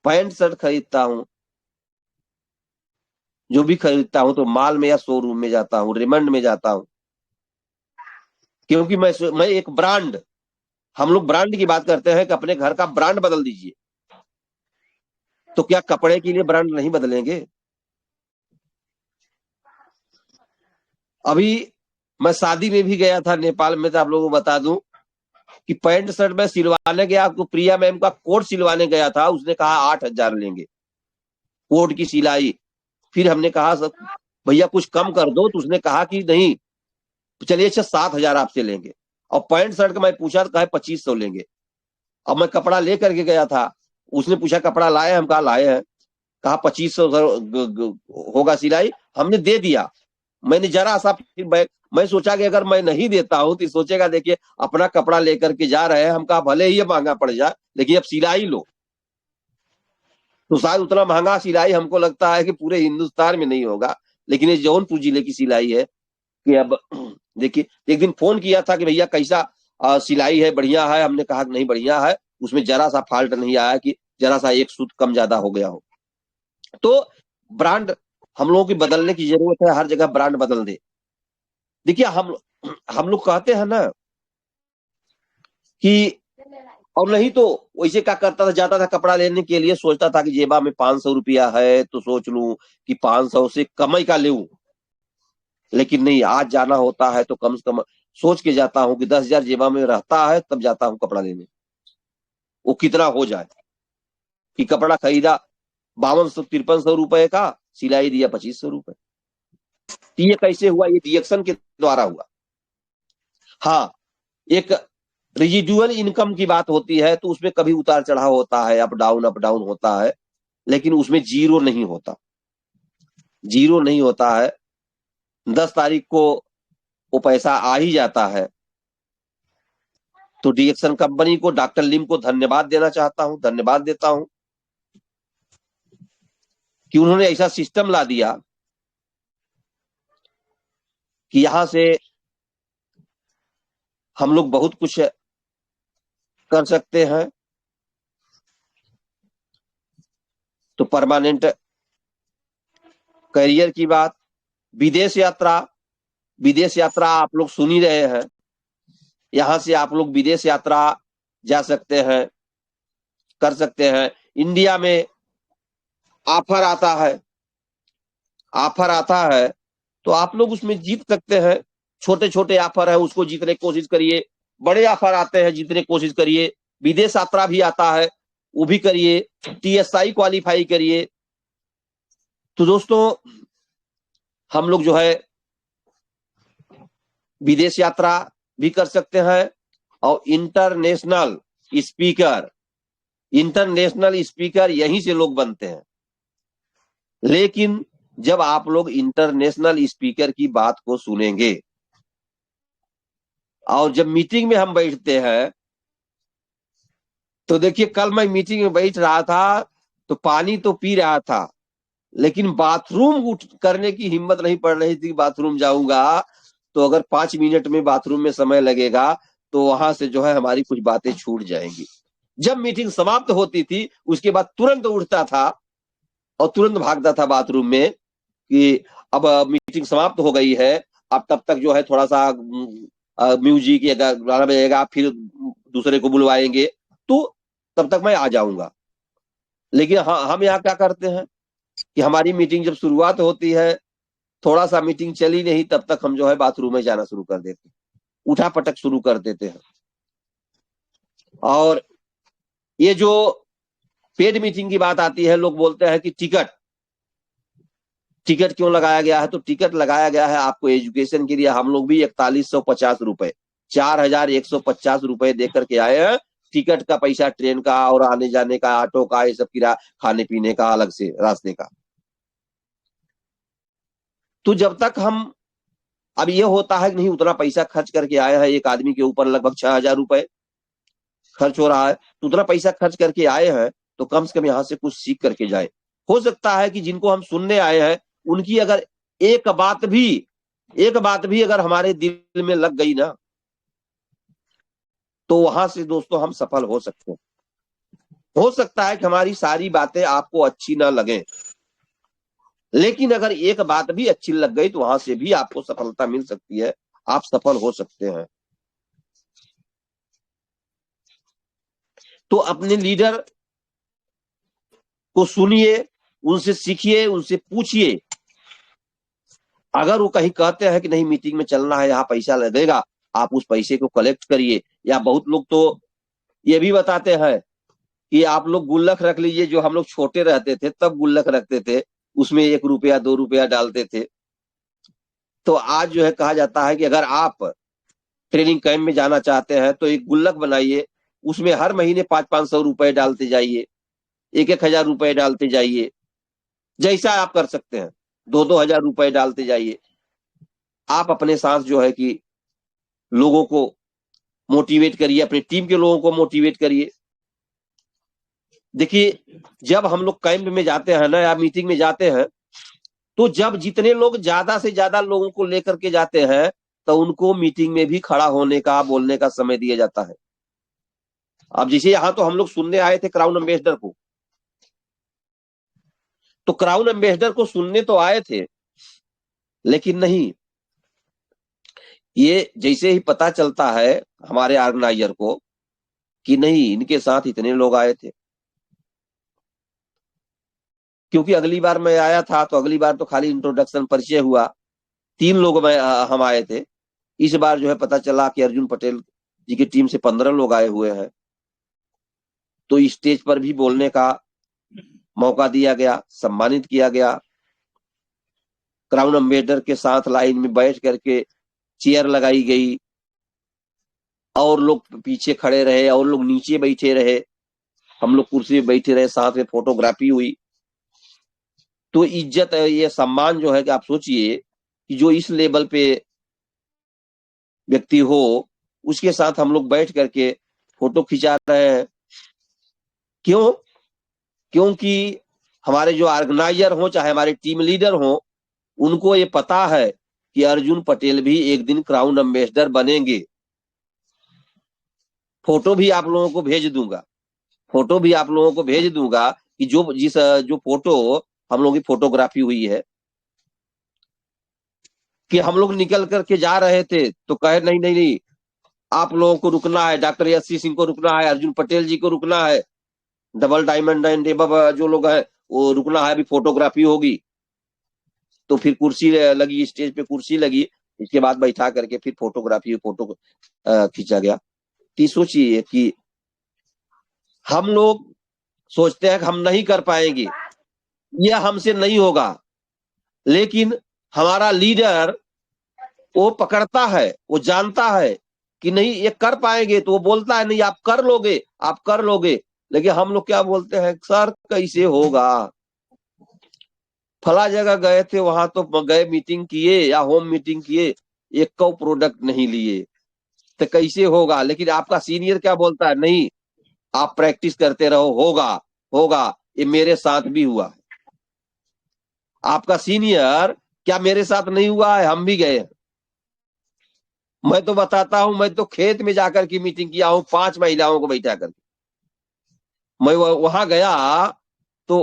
पैंट शर्ट खरीदता हूं, जो भी खरीदता हूं तो मॉल में या शोरूम में जाता हूं, रेमंड में जाता हूं, क्योंकि मैं एक ब्रांड, हम लोग ब्रांड की बात करते हैं कि अपने घर का ब्रांड बदल दीजिए, तो क्या कपड़े के लिए ब्रांड नहीं बदलेंगे? अभी मैं शादी में भी गया था नेपाल में, तो आप लोगों को बता दूं कि पैंट शर्ट में सिलवाने गया, तो प्रिया मैम का कोट सिलवाने गया था, उसने कहा 8,000 लेंगे कोट की सिलाई। फिर हमने कहा सब भैया कुछ कम कर दो, तो उसने कहा कि नहीं, चलिए अच्छा 7,000 आपसे लेंगे। और पैंट शर्ट का मैं पूछा तो कहा 2,500 लेंगे। अब मैं कपड़ा लेकर के गया था, उसने पूछा कपड़ा लाए? हम कहा लाए हैं। कहा 2,500 होगा सिलाई, हमने दे दिया। मैंने जरा सा फिर मैं सोचा कि अगर मैं नहीं देता हूं तो सोचेगा देखिए अपना कपड़ा लेकर के जा रहे हैं, हम कहा भले ही ये महंगा पड़ जाए लेकिन अब सिलाई लो। तो शायद उतना महंगा सिलाई हमको लगता है कि पूरे हिंदुस्तान में नहीं होगा, लेकिन ये जौनपुर जिले की सिलाई है कि अब देखिए, एक दिन फोन किया था कि भैया कैसा सिलाई है, बढ़िया है? हमने कहा नहीं बढ़िया है, उसमें जरा सा फॉल्ट नहीं आया कि जरा सा एक सूत कम ज्यादा हो गया हो। तो ब्रांड हम लोगों की बदलने की जरूरत है, हर जगह ब्रांड बदल दे। देखिए हम लोग कहते हैं ना कि, और नहीं तो वैसे क्या करता था, जाता था कपड़ा लेने के लिए, सोचता था कि जेबा में 500 रुपया है तो सोच लूं कि 500 से कमाई का लेऊं, लेकिन नहीं, आज जाना होता है तो कम से कम सोच के जाता हूं कि 10,000 जेबा में रहता है तब जाता हूं कपड़ा लेने, वो कितना हो जाए। कि कपड़ा खरीदा 5200-5300 रुपए का, सिलाई दिया 2,500 रुपए। ये कैसे हुआ? ये रिएक्शन के द्वारा हुआ। हाँ, एक रिजिडुअल इनकम की बात होती है तो उसमें कभी उतार चढ़ाव होता है, अप डाउन होता है, लेकिन उसमें जीरो नहीं होता, जीरो नहीं होता है। 10 तारीख को वो पैसा आ ही जाता है। तो रिएक्शन कंपनी को, डॉक्टर लिम को धन्यवाद देना चाहता हूं, धन्यवाद देता हूं कि उन्होंने ऐसा सिस्टम ला दिया कि यहां से हम लोग बहुत कुछ कर सकते हैं। तो परमानेंट करियर की बात, विदेश यात्रा, विदेश यात्रा आप लोग सुन ही रहे हैं, यहां से आप लोग विदेश यात्रा जा सकते हैं, कर सकते हैं। इंडिया में ऑफर आता है, ऑफर आता है तो आप लोग उसमें जीत सकते हैं। छोटे छोटे ऑफर है, उसको जीतने की कोशिश करिए, बड़े ऑफर आते हैं, जीतने की कोशिश करिए। विदेश यात्रा भी आता है, वो भी करिए, TSI क्वालिफाई करिए। तो दोस्तों हम लोग जो है विदेश यात्रा भी कर सकते हैं और इंटरनेशनल स्पीकर यहीं से लोग बनते हैं। लेकिन जब आप लोग इंटरनेशनल स्पीकर की बात को सुनेंगे और जब मीटिंग में हम बैठते हैं, तो देखिए कल मैं मीटिंग में बैठ रहा था तो पानी तो पी रहा था, लेकिन बाथरूम उठ करने की हिम्मत नहीं पड़ रही थी। बाथरूम जाऊंगा तो अगर 5 मिनट में बाथरूम में समय लगेगा तो वहां से जो है हमारी कुछ बातें छूट जाएंगी। जब मीटिंग समाप्त होती थी उसके बाद तुरंत उठता था और तुरंत भागता था बाथरूम में कि अब मीटिंग समाप्त हो गई है, अब तब तक जो है थोड़ा सा म्यूजिक या गाना बजेगा, फिर दूसरे को बुलवाएंगे, तो तब तक मैं आ जाऊंगा। लेकिन हम यहाँ क्या करते हैं कि हमारी मीटिंग जब शुरुआत होती है, थोड़ा सा मीटिंग चली नहीं तब तक हम जो है बाथरूम में जाना शुरू कर देते हैं, उठा पटक शुरू कर देते हैं। और ये जो पेड मीटिंग की बात आती है, लोग बोलते हैं कि टिकट क्यों लगाया गया है? तो टिकट लगाया गया है आपको एजुकेशन के लिए। हम लोग भी 4150 रुपए, 4150 रुपए दे करके आए हैं। टिकट का पैसा, ट्रेन का और आने जाने का, ऑटो का, ये सब किराया, खाने पीने का अलग से, रास्ते का। तो जब तक हम, अब ये होता है कि नहीं उतना पैसा खर्च करके आए हैं, एक आदमी के ऊपर लगभग 6000 रुपए खर्च हो रहा है, तो उतना पैसा खर्च करके आए हैं तो कम से कम यहाँ से कुछ सीख करके जाए। हो सकता है कि जिनको हम सुनने आए हैं उनकी अगर एक बात भी अगर हमारे दिल में लग गई ना, तो वहां से दोस्तों हम सफल हो सकते हैं। हो सकता है कि हमारी सारी बातें आपको अच्छी ना लगे, लेकिन अगर एक बात भी अच्छी लग गई तो वहां से भी आपको सफलता मिल सकती है, आप सफल हो सकते हैं। तो अपने लीडर को सुनिए, उनसे सीखिए, उनसे पूछिए। अगर वो कहीं कहते हैं कि नहीं मीटिंग में चलना है, यहाँ पैसा लगेगा, आप उस पैसे को कलेक्ट करिए। या बहुत लोग तो ये भी बताते हैं कि आप लोग गुल्लक रख लीजिए। जो हम लोग छोटे रहते थे तब गुल्लक रखते थे, उसमें 1 रुपया 2 रुपया डालते थे। तो आज जो है कहा जाता है कि अगर आप ट्रेनिंग कैंप में जाना चाहते हैं तो एक गुल्लक बनाइए, उसमें हर महीने 500-500 रुपए डालते जाइए, 1-1 हजार रुपए डालते जाइए, जैसा आप कर सकते हैं, 2-2 हजार रुपए डालते जाइए। आप अपने साथ जो है कि लोगों को मोटिवेट करिए, अपनी टीम के लोगों को मोटिवेट करिए। देखिए जब हम लोग कैंप में जाते हैं ना या मीटिंग में जाते हैं, तो जब जितने लोग ज्यादा से ज्यादा लोगों को लेकर के जाते हैं तो उनको मीटिंग में भी खड़ा होने का, बोलने का समय दिया जाता है। अब जैसे यहाँ तो हम लोग सुनने आए थे क्राउन एम्बेसडर को, तो क्राउन एम्बेसडर को सुनने तो आए थे, लेकिन नहीं, ये जैसे ही पता चलता है हमारे ऑर्गेनाइजर को कि नहीं इनके साथ इतने लोग आए थे, क्योंकि अगली बार मैं आया था तो अगली बार तो खाली इंट्रोडक्शन, परिचय हुआ, 3 लोग हम आए थे। इस बार जो है पता चला कि अर्जुन पटेल जी की टीम से 15 लोग आए हुए हैं, तो स्टेज पर भी बोलने का मौका दिया गया, सम्मानित किया गया। क्राउन एम्बेसडर के साथ लाइन में बैठ करके चेयर लगाई गई, और लोग पीछे खड़े रहे और लोग नीचे बैठे रहे, हम लोग कुर्सी में बैठे रहे, साथ में फोटोग्राफी हुई। तो इज्जत, ये सम्मान जो है कि आप सोचिए कि जो इस लेवल पे व्यक्ति हो उसके साथ हम लोग बैठ करके फोटो खिंचा रहे हैं। क्यों? क्योंकि हमारे जो ऑर्गेनाइजर हो, चाहे हमारे टीम लीडर हो, उनको ये पता है कि अर्जुन पटेल भी एक दिन क्राउन एम्बेसडर बनेंगे। फोटो भी आप लोगों को भेज दूंगा, कि जो फोटो हम लोगों की फोटोग्राफी हुई है, कि हम लोग निकल करके जा रहे थे तो कहे नहीं नहीं नहीं, आप लोगों को रुकना है, डॉक्टर यशी सिंह को रुकना है, अर्जुन पटेल जी को रुकना है, डबल डायमंड एंड एबव जो लोग हैं वो रुकना है, अभी फोटोग्राफी होगी। तो फिर कुर्सी लगी, स्टेज पे कुर्सी लगी, इसके बाद बैठा करके फिर फोटो खींचा गया। तो सोचिए कि हम लोग सोचते हैं कि हम नहीं कर पाएंगे, यह हमसे नहीं होगा, लेकिन हमारा लीडर वो पकड़ता है, वो जानता है कि नहीं ये कर पाएंगे, तो वो बोलता है नहीं आप कर लोगे, आप कर लोगे। लेकिन हम लोग क्या बोलते हैं, सर कैसे होगा, फला जगह गए थे, वहां तो गए मीटिंग किए या होम मीटिंग किए, एक को प्रोडक्ट नहीं लिए, तो कैसे होगा। लेकिन आपका सीनियर क्या बोलता है, नहीं आप प्रैक्टिस करते रहो, होगा होगा। ये मेरे साथ भी हुआ। आपका सीनियर क्या मेरे साथ नहीं हुआ है, हम भी गए हैं। मैं तो बताता हूं, मैं तो खेत में जाकर की मीटिंग किया हूं, 5 महिलाओं को बैठा कर। मैं वहां गया तो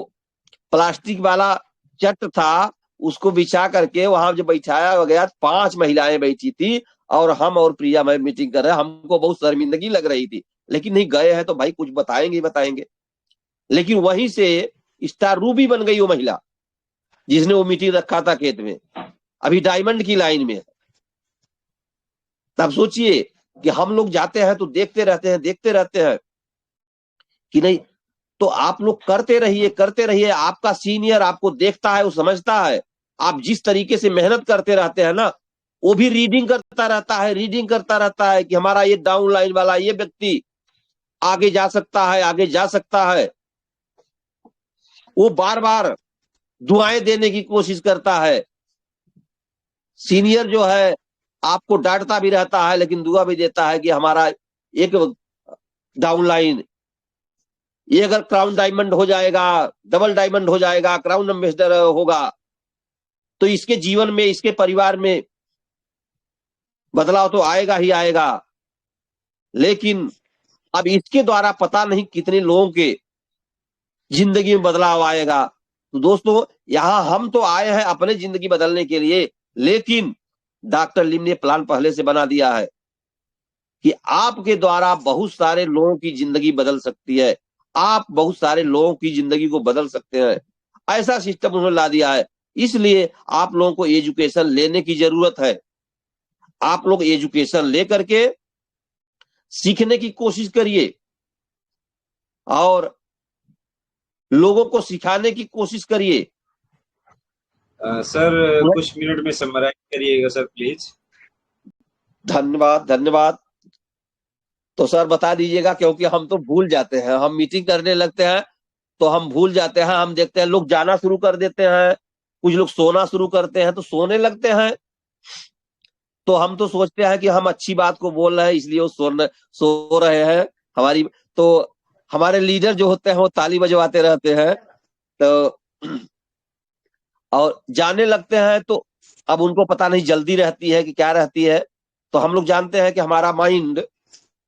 प्लास्टिक वाला चट था, उसको बिछा करके वहां जब बैठाया गया, 5 महिलाएं बैठी थी और हम और प्रिया मैं मीटिंग कर रहे हैं। हमको बहुत शर्मिंदगी लग रही थी, लेकिन नहीं गए हैं तो भाई कुछ बताएंगे ही बताएंगे। लेकिन वहीं से स्टार रूबी बन गई वो महिला जिसने वो मीटिंग रखा था खेत में, अभी डायमंड की लाइन में। तब सोचिए कि हम लोग जाते हैं तो देखते रहते हैं, देखते रहते हैं कि नहीं, तो आप लोग करते रहिए, करते रहिए। आपका सीनियर आपको देखता है, वो समझता है आप जिस तरीके से मेहनत करते रहते हैं ना, वो भी रीडिंग करता रहता है, रीडिंग करता रहता है कि हमारा ये डाउन लाइन वाला ये व्यक्ति आगे जा सकता है, आगे जा सकता है। वो बार बार दुआएं देने की कोशिश करता है। सीनियर जो है आपको डांटता भी रहता है, लेकिन दुआ भी देता है कि हमारा एक डाउन लाइन, ये अगर क्राउन डायमंड हो जाएगा, डबल डायमंड हो जाएगा, क्राउन एम्बेसडर होगा, तो इसके जीवन में, इसके परिवार में बदलाव तो आएगा ही आएगा। लेकिन अब इसके द्वारा पता नहीं कितने लोगों के जिंदगी में बदलाव आएगा। तो दोस्तों, यहां हम तो आए हैं अपने जिंदगी बदलने के लिए, लेकिन डॉक्टर लिम ने प्लान पहले से बना दिया है कि आपके द्वारा बहुत सारे लोगों की जिंदगी बदल सकती है, आप बहुत सारे लोगों की जिंदगी को बदल सकते हैं। ऐसा सिस्टम उन्होंने ला दिया है। इसलिए आप लोगों को एजुकेशन लेने की जरूरत है। आप लोग एजुकेशन लेकर के सीखने की कोशिश करिए और लोगों को सिखाने की कोशिश करिए। सर कुछ मिनट में समराइज करिएगा सर प्लीज। धन्यवाद, धन्यवाद। तो सर बता दीजिएगा, क्योंकि हम तो भूल जाते हैं, हम मीटिंग करने लगते हैं तो हम भूल जाते हैं। हम देखते हैं लोग जाना शुरू कर देते हैं, कुछ लोग सोना शुरू करते हैं तो सोने लगते हैं। तो हम तो सोचते हैं कि हम अच्छी बात को बोल रहे हैं, इसलिए वो सो रहे हैं। हमारी तो हमारे लीडर जो होते हैं वो ताली बजवाते रहते हैं, तो और जाने लगते हैं। तो अब उनको पता नहीं जल्दी रहती है कि क्या रहती है। तो हम लोग जानते हैं कि हमारा माइंड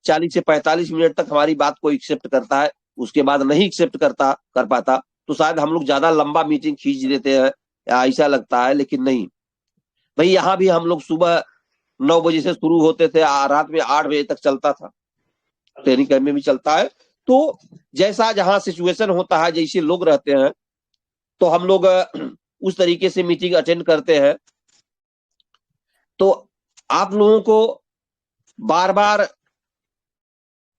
40 से 45 मिनट तक हमारी बात को एक्सेप्ट करता है, उसके बाद नहीं एक्सेप्ट कर पाता। तो शायद हम लोग ज्यादा लंबा मीटिंग खींच देते हैं, ऐसा लगता है। लेकिन नहीं भाई, यहाँ भी हम लोग सुबह 9 बजे से शुरू होते थे, रात में 8 बजे तक चलता था, ट्रेनिंग कैंप में भी चलता है। तो जैसा जहां सिचुएशन होता है, जैसे लोग रहते हैं, तो हम लोग उस तरीके से मीटिंग अटेंड करते हैं। तो आप लोगों को बार बार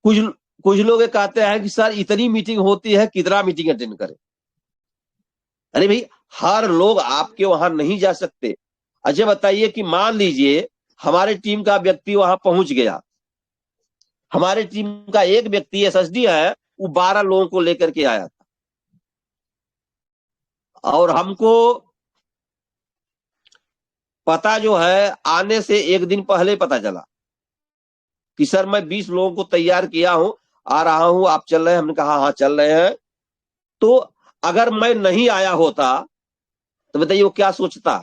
कुछ कुछ लोग कहते हैं कि सर इतनी मीटिंग होती है, कितना मीटिंग अटेंड करें। अरे भाई, हर लोग आपके वहां नहीं जा सकते। अच्छा बताइए कि मान लीजिए हमारे टीम का व्यक्ति वहां पहुंच गया, हमारे टीम का एक व्यक्ति एसएसडी है, वो 12 लोगों को लेकर के आया था, और हमको पता जो है आने से एक दिन पहले पता चला कि सर मैं 20 लोगों को तैयार किया हूं, आ रहा हूं, आप चल रहे हैं। हमने कहा हाँ चल रहे हैं। तो अगर मैं नहीं आया होता तो बताइए वो क्या सोचता।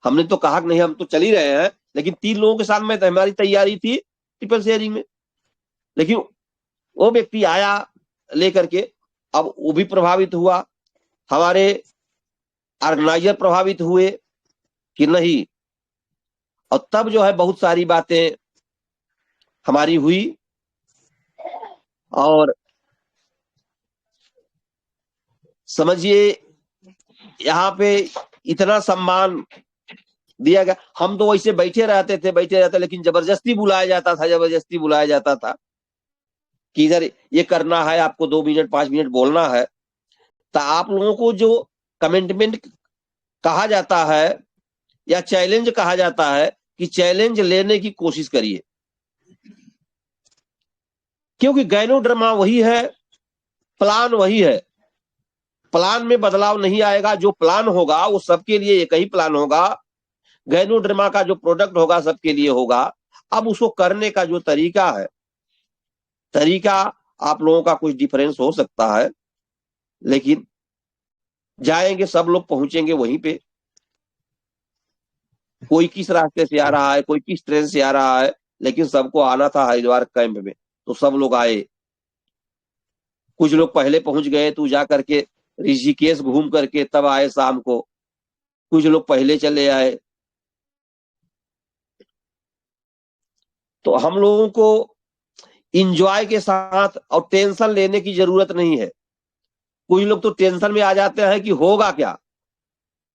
हमने तो कहा कि नहीं हम तो चल ही रहे हैं, लेकिन 3 लोगों के साथ में हमारी तैयारी थी ट्रिपल शेयरिंग में। लेकिन वो व्यक्ति आया लेकर के, अब वो भी प्रभावित हुआ, हमारे ऑर्गेनाइजर प्रभावित हुए कि नहीं। और तब जो है बहुत सारी बातें हमारी हुई, और समझिए यहाँ पे इतना सम्मान दिया गया। हम तो वैसे बैठे रहते थे, लेकिन जबरदस्ती बुलाया जाता था, जबरदस्ती बुलाया जाता था। कि इधर ये करना है, आपको 2 मिनट 5 मिनट बोलना है, तो आप लोगों को जो कमिटमेंट कहा जाता है या चैलेंज कहा जाता है कि चैलेंज लेने की कोशिश करिए, क्योंकि गैनोड्रामा वही है, प्लान वही है, प्लान में बदलाव नहीं आएगा। जो प्लान होगा वो सबके लिए एक ही प्लान होगा, गैनोड्रामा का जो प्रोडक्ट होगा सबके लिए होगा। अब उसको करने का जो तरीका है, तरीका आप लोगों का कुछ डिफरेंस हो सकता है, लेकिन जाएंगे सब लोग, पहुंचेंगे वहीं पे। कोई किस रास्ते से आ रहा है, कोई किस ट्रेन से आ रहा है, लेकिन सबको आना था हरिद्वार कैंप में, तो सब लोग आए। कुछ लोग पहले पहुंच गए तो जा करके ऋषिकेश घूम करके तब आए शाम को, कुछ लोग पहले चले आए। तो हम लोगों को इंजॉय के साथ और टेंशन लेने की जरूरत नहीं है। कुछ लोग तो टेंशन में आ जाते हैं कि होगा क्या।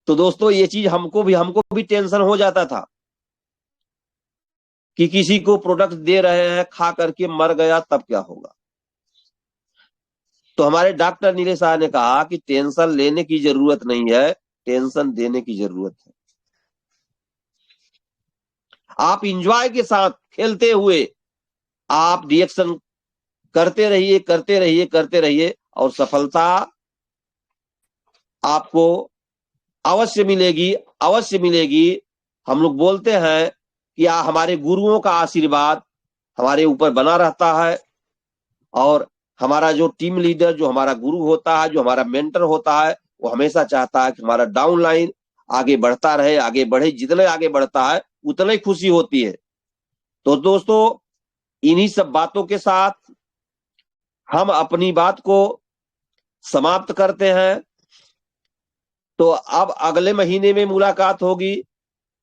तो दोस्तों ये चीज हमको भी टेंशन हो जाता था कि किसी को प्रोडक्ट दे रहे हैं, खा करके मर गया तब क्या होगा। तो हमारे डॉक्टर नीलेश शाह ने कहा कि टेंशन लेने की जरूरत नहीं है, टेंशन देने की जरूरत है। आप इंजॉय के साथ खेलते हुए आप रिएक्शन करते रहिए, करते रहिए, करते रहिए, और सफलता आपको अवश्य मिलेगी, अवश्य मिलेगी। हम लोग बोलते हैं कि हमारे गुरुओं का आशीर्वाद हमारे ऊपर बना रहता है, और हमारा जो टीम लीडर, जो हमारा गुरु होता है, जो हमारा मेंटर होता है, वो हमेशा चाहता है कि हमारा डाउन लाइन आगे बढ़ता रहे, आगे बढ़े। जितने आगे बढ़ता है उतनी ही खुशी होती है। तो दोस्तों इन्हीं सब बातों के साथ हम अपनी बात को समाप्त करते हैं। तो अब अगले महीने में मुलाकात होगी,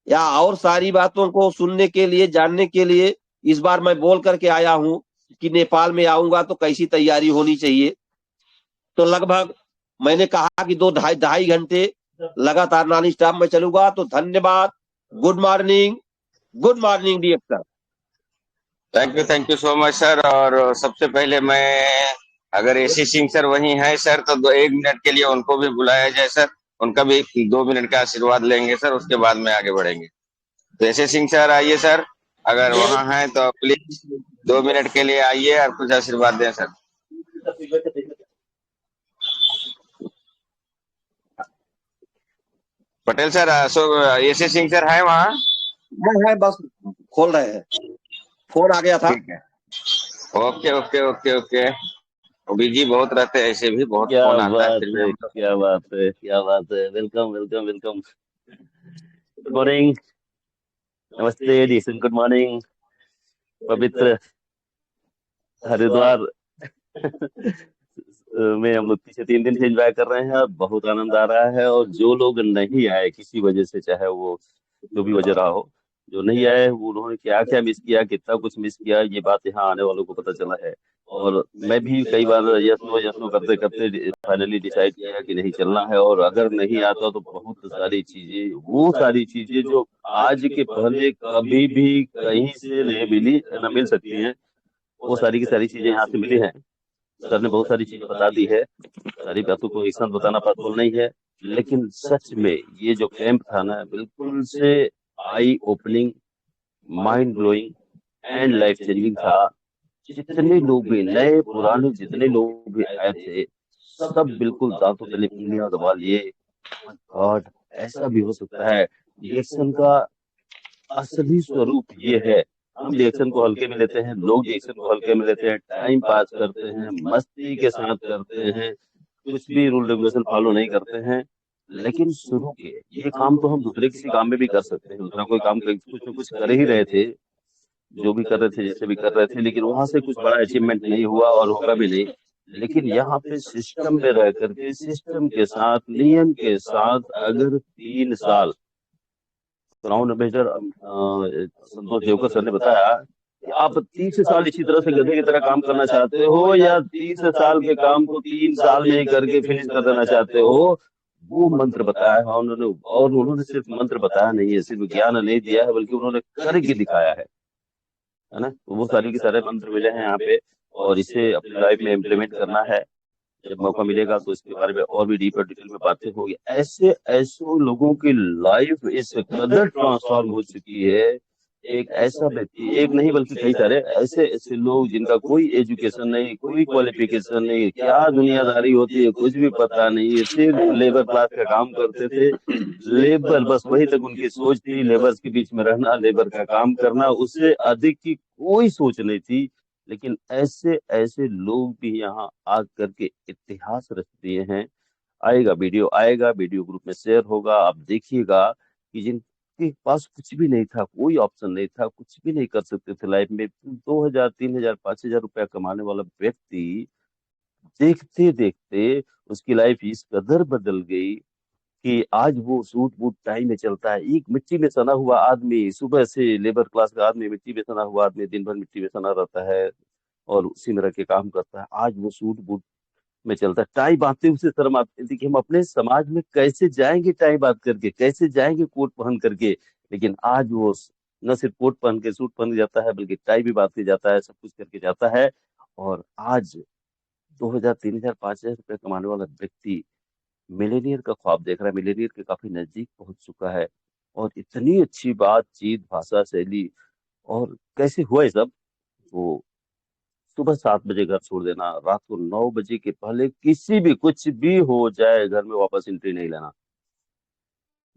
या और सारी बातों को सुनने के लिए, जानने के लिए इस बार मैं बोल करके आया हूं कि नेपाल में आऊंगा तो कैसी तैयारी होनी चाहिए। तो लगभग मैंने कहा कि 2 ढाई घंटे लगातार नॉन स्टॉप में चलूंगा। तो धन्यवाद। Good morning, good morning dear. Thank you so much sir. और सबसे पहले मैं, अगर एसी सिंह सर वहीं हैं सर, तो 1 मिनट के लिए उनको भी बुलाया जाए सर। उनका भी 2 मिनट का आशीर्वाद लेंगे सर, उसके बाद में आगे बढ़ेंगे। तो एसी सिंह सर आइए सर, अगर वहां हैं तो प्लीज 2 मिनट के लिए आइए और कुछ आशीर्वाद दें sir. Patel sir, AC Singh sir है वहाँ? है, बस खोल रहे हैं, फोन आ गया था। ठीक है, okay okay okay okay. Busy बहुत रहते हैं, ऐसे भी बहुत क्या फोन आता है, बात फिर भी है, हम लोग। क्या बात है, क्या बात है। Welcome welcome welcome. Good morning, नमस्ते डीसन, गुड मॉर्निंग। पवित्र हरिद्वार में हम लोग पिछले 3 दिन से एंजॉय कर रहे हैं और बहुत आनंद आ रहा है। और जो लोग नहीं आए किसी वजह से, चाहे वो जो भी वजह रहा हो, जो नहीं आए वो उन्होंने क्या क्या मिस किया, कितना कुछ मिस किया, ये बात यहाँ आने वालों को पता चला है। और मैं भी कई बार यस नो करते करते फाइनली डिसाइड किया कि नहीं चलना है। और अगर नहीं आता तो बहुत सारी चीजें, वो सारी चीजें जो आज के पहले कभी भी कहीं से नहीं मिली, न मिल सकती हैं, वो सारी की सारी चीजें यहाँ से मिली हैं। सर ने बहुत सारी चीजें बता दी है, सारी बातों को एक साथ बताना पॉसिबल नहीं है, लेकिन सच में ये जो कैंप था ना, बिल्कुल से eye opening, mind blowing and life changing था। जितने लोग भी, नए पुराने जितने लोग भी आए थे, सब बिल्कुल दांतों तले उंगलियां दबा लिए। गॉड, ऐसा भी हो सकता है। रिएक्शन का असली स्वरूप ये है, हम रिएक्शन को हल्के में लेते हैं, लोग रिएक्शन को हल्के में लेते हैं, टाइम पास करते हैं, मस्ती के साथ करते हैं, कुछ भी रूल रेगुलेशन फॉलो नहीं करते हैं। लेकिन शुरू के ये काम तो हम दूसरे किसी काम में भी कर सकते हैं। दूसरा कोई काम कुछ न कुछ कर ही रहे थे, जो भी कर रहे थे, जैसे भी कर रहे थे, लेकिन वहां से कुछ बड़ा अचीवमेंट नहीं हुआ और होगा भी नहीं। लेकिन यहाँ पे सिस्टम में रह करके, सिस्टम के साथ, नियम के साथ, अगर 3 साल, ग्राउंड मेजर संतोष देवकर सर ने बताया कि आप 30 साल इसी तरह से गधे की तरह काम करना चाहते हो, या 30 साल के काम को 3 साल में ही करके फिनिश कर देना चाहते हो, वो मंत्र बताया है उन्होंने। और उन्होंने सिर्फ मंत्र बताया नहीं है, सिर्फ ज्ञान नहीं दिया है, बल्कि उन्होंने करके दिखाया है ना। तो वो सारे के सारे मंत्र मिले हैं यहाँ पे। और इसे अपनी लाइफ में इम्प्लीमेंट करना है। जब मौका मिलेगा तो इसके बारे में और भी डीपर डिटेल में बातें होगी। ऐसे ऐसे लोगों की लाइफ इस कदर ट्रांसफॉर्म हो चुकी है। एक ऐसा व्यक्ति, एक नहीं बल्कि कई सारे ऐसे ऐसे लोग जिनका कोई एजुकेशन नहीं, कोई क्वालिफिकेशन नहीं, क्या दुनियादारी होती है कुछ भी पता नहीं है, सिर्फ लेबर क्लास का काम करते थे। लेबर, बस वही तक उनकी सोच थी, लेबर्स के बीच में रहना, लेबर का काम करना, उससे अधिक की कोई सोच नहीं थी। लेकिन ऐसे ऐसे लोग भी यहाँ आ करके इतिहास रच दिए हैं। आएगा वीडियो, आएगा वीडियो ग्रुप में शेयर होगा, आप देखिएगा कि जिनके पास कुछ भी नहीं था, कोई ऑप्शन नहीं था, कुछ भी नहीं कर सकते थे लाइफ में, 2,000 3,000 5,000 रुपया कमाने वाला व्यक्ति देखते देखते उसकी लाइफ इस कदर बदल गई कि आज वो सूट बूट टाई में चलता है। एक मिट्टी में सना हुआ आदमी, सुबह से लेबर क्लास का आदमी, मिट्टी में सना हुआ आदमी, दिन भर मिट्टी में सना रहता है और उसी में रह के काम करता है, आज वो सूट बूट में चलता है। टाई बांधते उसे शर्म आती थी कि हम अपने समाज में कैसे जाएंगे टाई बांध करके, कैसे जाएंगे कोट पहन करके। लेकिन आज वो न सिर्फ कोट पहन के सूट पहन के जाता है, बल्कि टाई भी बांध के जाता है, सब कुछ करके जाता है। और आज 2,000 3,000 5,000 रुपये कमाने वाला व्यक्ति मिलेनियर का ख्वाब देख रहा है, मिलेनियर के काफी नजदीक पहुंच चुका है। और इतनी अच्छी बातचीत, भाषा शैली, और कैसे हुआ ये सब? वो सुबह 7 बजे घर छोड़ देना, रात को 9 बजे के पहले किसी भी कुछ भी हो जाए घर में वापस एंट्री नहीं लेना।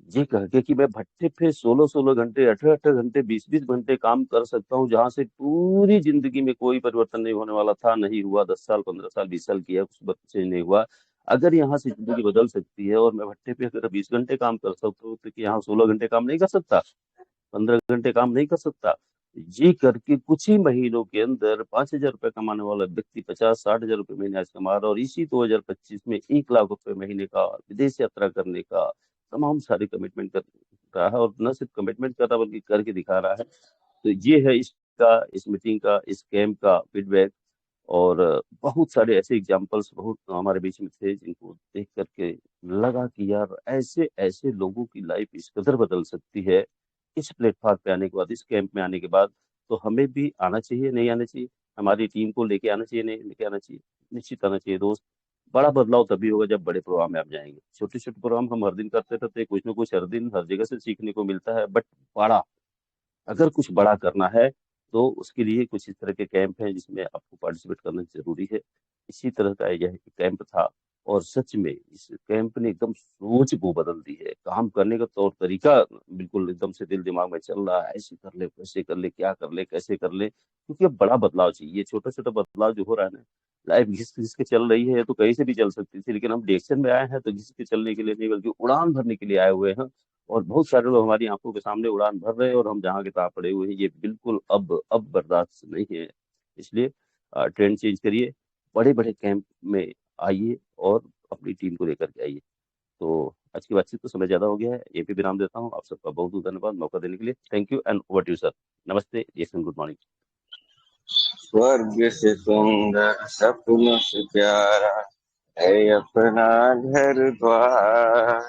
ये कह के कि मैं भट्टे पे 16-16 घंटे, 18-18 घंटे, 20-20 घंटे काम कर सकता हूँ, जहां से पूरी जिंदगी में कोई परिवर्तन नहीं होने वाला था, नहीं हुआ। 10 साल 15 साल 20 साल किया, कुछ चेंज नहीं हुआ। अगर यहाँ से जिंदगी बदल सकती है और मैं भट्टे पे अगर 20 घंटे काम कर सकता हूँ, तो कि यहाँ 16 घंटे काम नहीं कर सकता, 15 घंटे काम नहीं कर सकता? ये करके कुछ ही महीनों के अंदर 5,000 रुपये कमाने वाला व्यक्ति 50-60 हजार रुपये महीने आज कमा रहा है। और इसी 2025 में 1 लाख रुपए महीने का विदेश यात्रा करने का तमाम सारे कमिटमेंट कर रहा है। और न सिर्फ कमिटमेंट कर रहा बल्कि करके दिखा रहा है। तो ये है इसका, इस मीटिंग का, इस कैंप का फीडबैक। और बहुत सारे ऐसे एग्जाम्पल्स बहुत हमारे बीच में थे जिनको देख करके लगा कि यार ऐसे ऐसे लोगों की लाइफ इस कदर बदल सकती है। इस प्लेटफॉर्म पे आने के बाद, इस कैंप में आने के बाद, तो हमें भी आना चाहिए, नहीं आना चाहिए? हमारी टीम को लेके आना चाहिए, नहीं लेके आना चाहिए? निश्चित आना चाहिए दोस्त। बड़ा बदलाव तभी होगा जब बड़े प्रोग्राम में आप जाएंगे। छोटे छोटे प्रोग्राम हम हर दिन करते रहते हैं, कुछ ना कुछ हर दिन हर जगह से सीखने को मिलता है, बट बड़ा, अगर कुछ बड़ा करना है तो उसके लिए कुछ इस तरह के कैंप हैं जिसमें आपको पार्टिसिपेट करना जरूरी है। इसी तरह का यह कैंप था। और सच में इस कैंप ने एकदम सोच को बदल दी है, काम करने का तौर तरीका बिल्कुल एकदम से दिल दिमाग में चल रहा है, ऐसे कर ले, वैसे कर ले, क्या कर ले, कैसे कर ले, क्योंकि अब बड़ा बदलाव चाहिए। छोटा छोटा बदलाव जो हो रहा है ना, लाइफ घिस घिस के चल रही है तो कहीं से भी चल सकती थी, लेकिन हम डायरेक्शन में आए हैं तो घिस के चलने के लिए नहीं बल्कि उड़ान भरने के लिए आए हुए हैं। और बहुत सारे लोग हमारी आंखों के सामने उड़ान भर रहे हैं और हम जहाँ के तहाँ पड़े हुए हैं। ये बिल्कुल अब बर्दाश्त नहीं है। इसलिए ट्रेंड चेंज करिए, बड़े बड़े कैंप में आइए और अपनी टीम को लेकर के आइए। तो आज की बातचीत तो समय ज्यादा हो गया है, ये भी विराम देता हूँ। आप सबका बहुत बहुत धन्यवाद मौका देने के लिए। Thank you and over to you sir. नमस्ते, यस एंड गुड मॉर्निंग। स्वर्ग से सुंदर सपनों से प्यारा है अपना घर द्वार,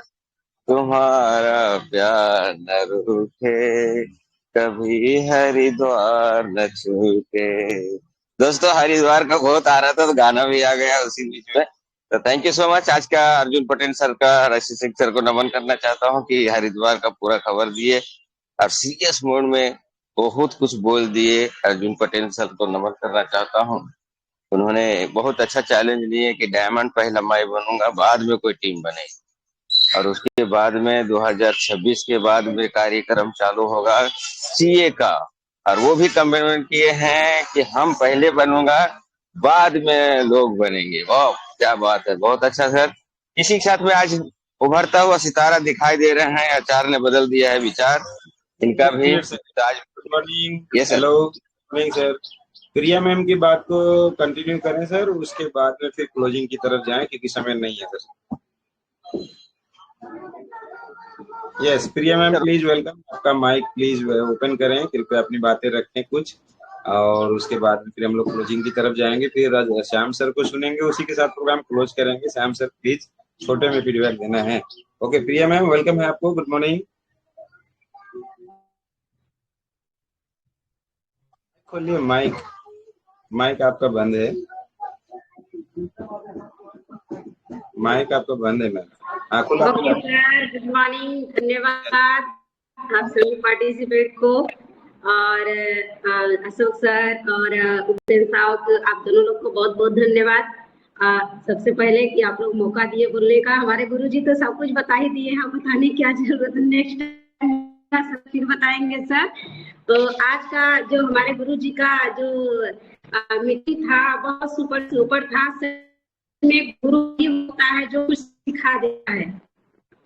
तुम्हारा प्यार न रूठे, कभी हरिद्वार न छूटे। दोस्तों, हरिद्वार का बहुत आ रहा था तो गाना भी आ गया उसी बीच में। तो थैंक यू सो मच। आज का अर्जुन पटेल सर का, ऋषि सिंह सर को नमन करना चाहता हूँ कि हरिद्वार का पूरा खबर दिए और सीरियस मोड में बहुत कुछ बोल दिए। अर्जुन पटेल सर को नमन करना चाहता हूँ। उन्होंने बहुत अच्छा चैलेंज लिए कि डायमंड पहला मैं बनूंगा, बाद में कोई टीम बनेगी। और उसके बाद में 2026 के बाद में कार्यक्रम चालू होगा सीए का। और वो भी कमिटमेंट किए हैं कि हम पहले बनूंगा, बाद में लोग बनेंगे। वाह, क्या बात है, बहुत अच्छा सर। इसी के साथ में आज उभरता हुआ सितारा दिखाई दे रहे हैं, आचार्य ने बदल दिया है विचार इनका एक भी। Minute sir. आज गुड मॉर्निंग, ये सर, हेलो, मॉर्निंग सर। प्रिया मैम की बात को कंटिन्यू करें सर, उसके बाद में फिर क्लोजिंग की तरफ जाएं क्योंकि समय नहीं है sir. Yes Priya ma'am, please welcome. आपका माइक प्लीज ओपन करें, कृपया अपनी बातें रखें कुछ, और उसके बाद में फिर हम लोग क्लोजिंग की तरफ जाएंगे। फिर श्याम सर को सुनेंगे, उसी के साथ प्रोग्राम क्लोज करेंगे। श्याम सर प्लीज छोटे में फीडबैक देना है। ओके प्रिया मैम, वेलकम है आपको। Good morning. खोलिए माइक, माइक आपका बंद है, माइक आपका बंद है ma'am. Okay sir, good morning, धन्यवाद आप सभी पार्टिसिपेट को, और अशोक सर और उपेंद्र साहब, आप दोनों लोग को बहुत बहुत धन्यवाद। सबसे पहले कि आप लोग मौका दिए बोलने का। हमारे गुरुजी तो सब कुछ बता ही दिए हैं, बताने की क्या जरूरत है, नेक्स्ट टाइम फिर बताएंगे सर। तो आज का जो हमारे गुरुजी का जो मीटिंग था बहुत सुपर था। में गुरु ही होता है जो कुछ सिखा देता है।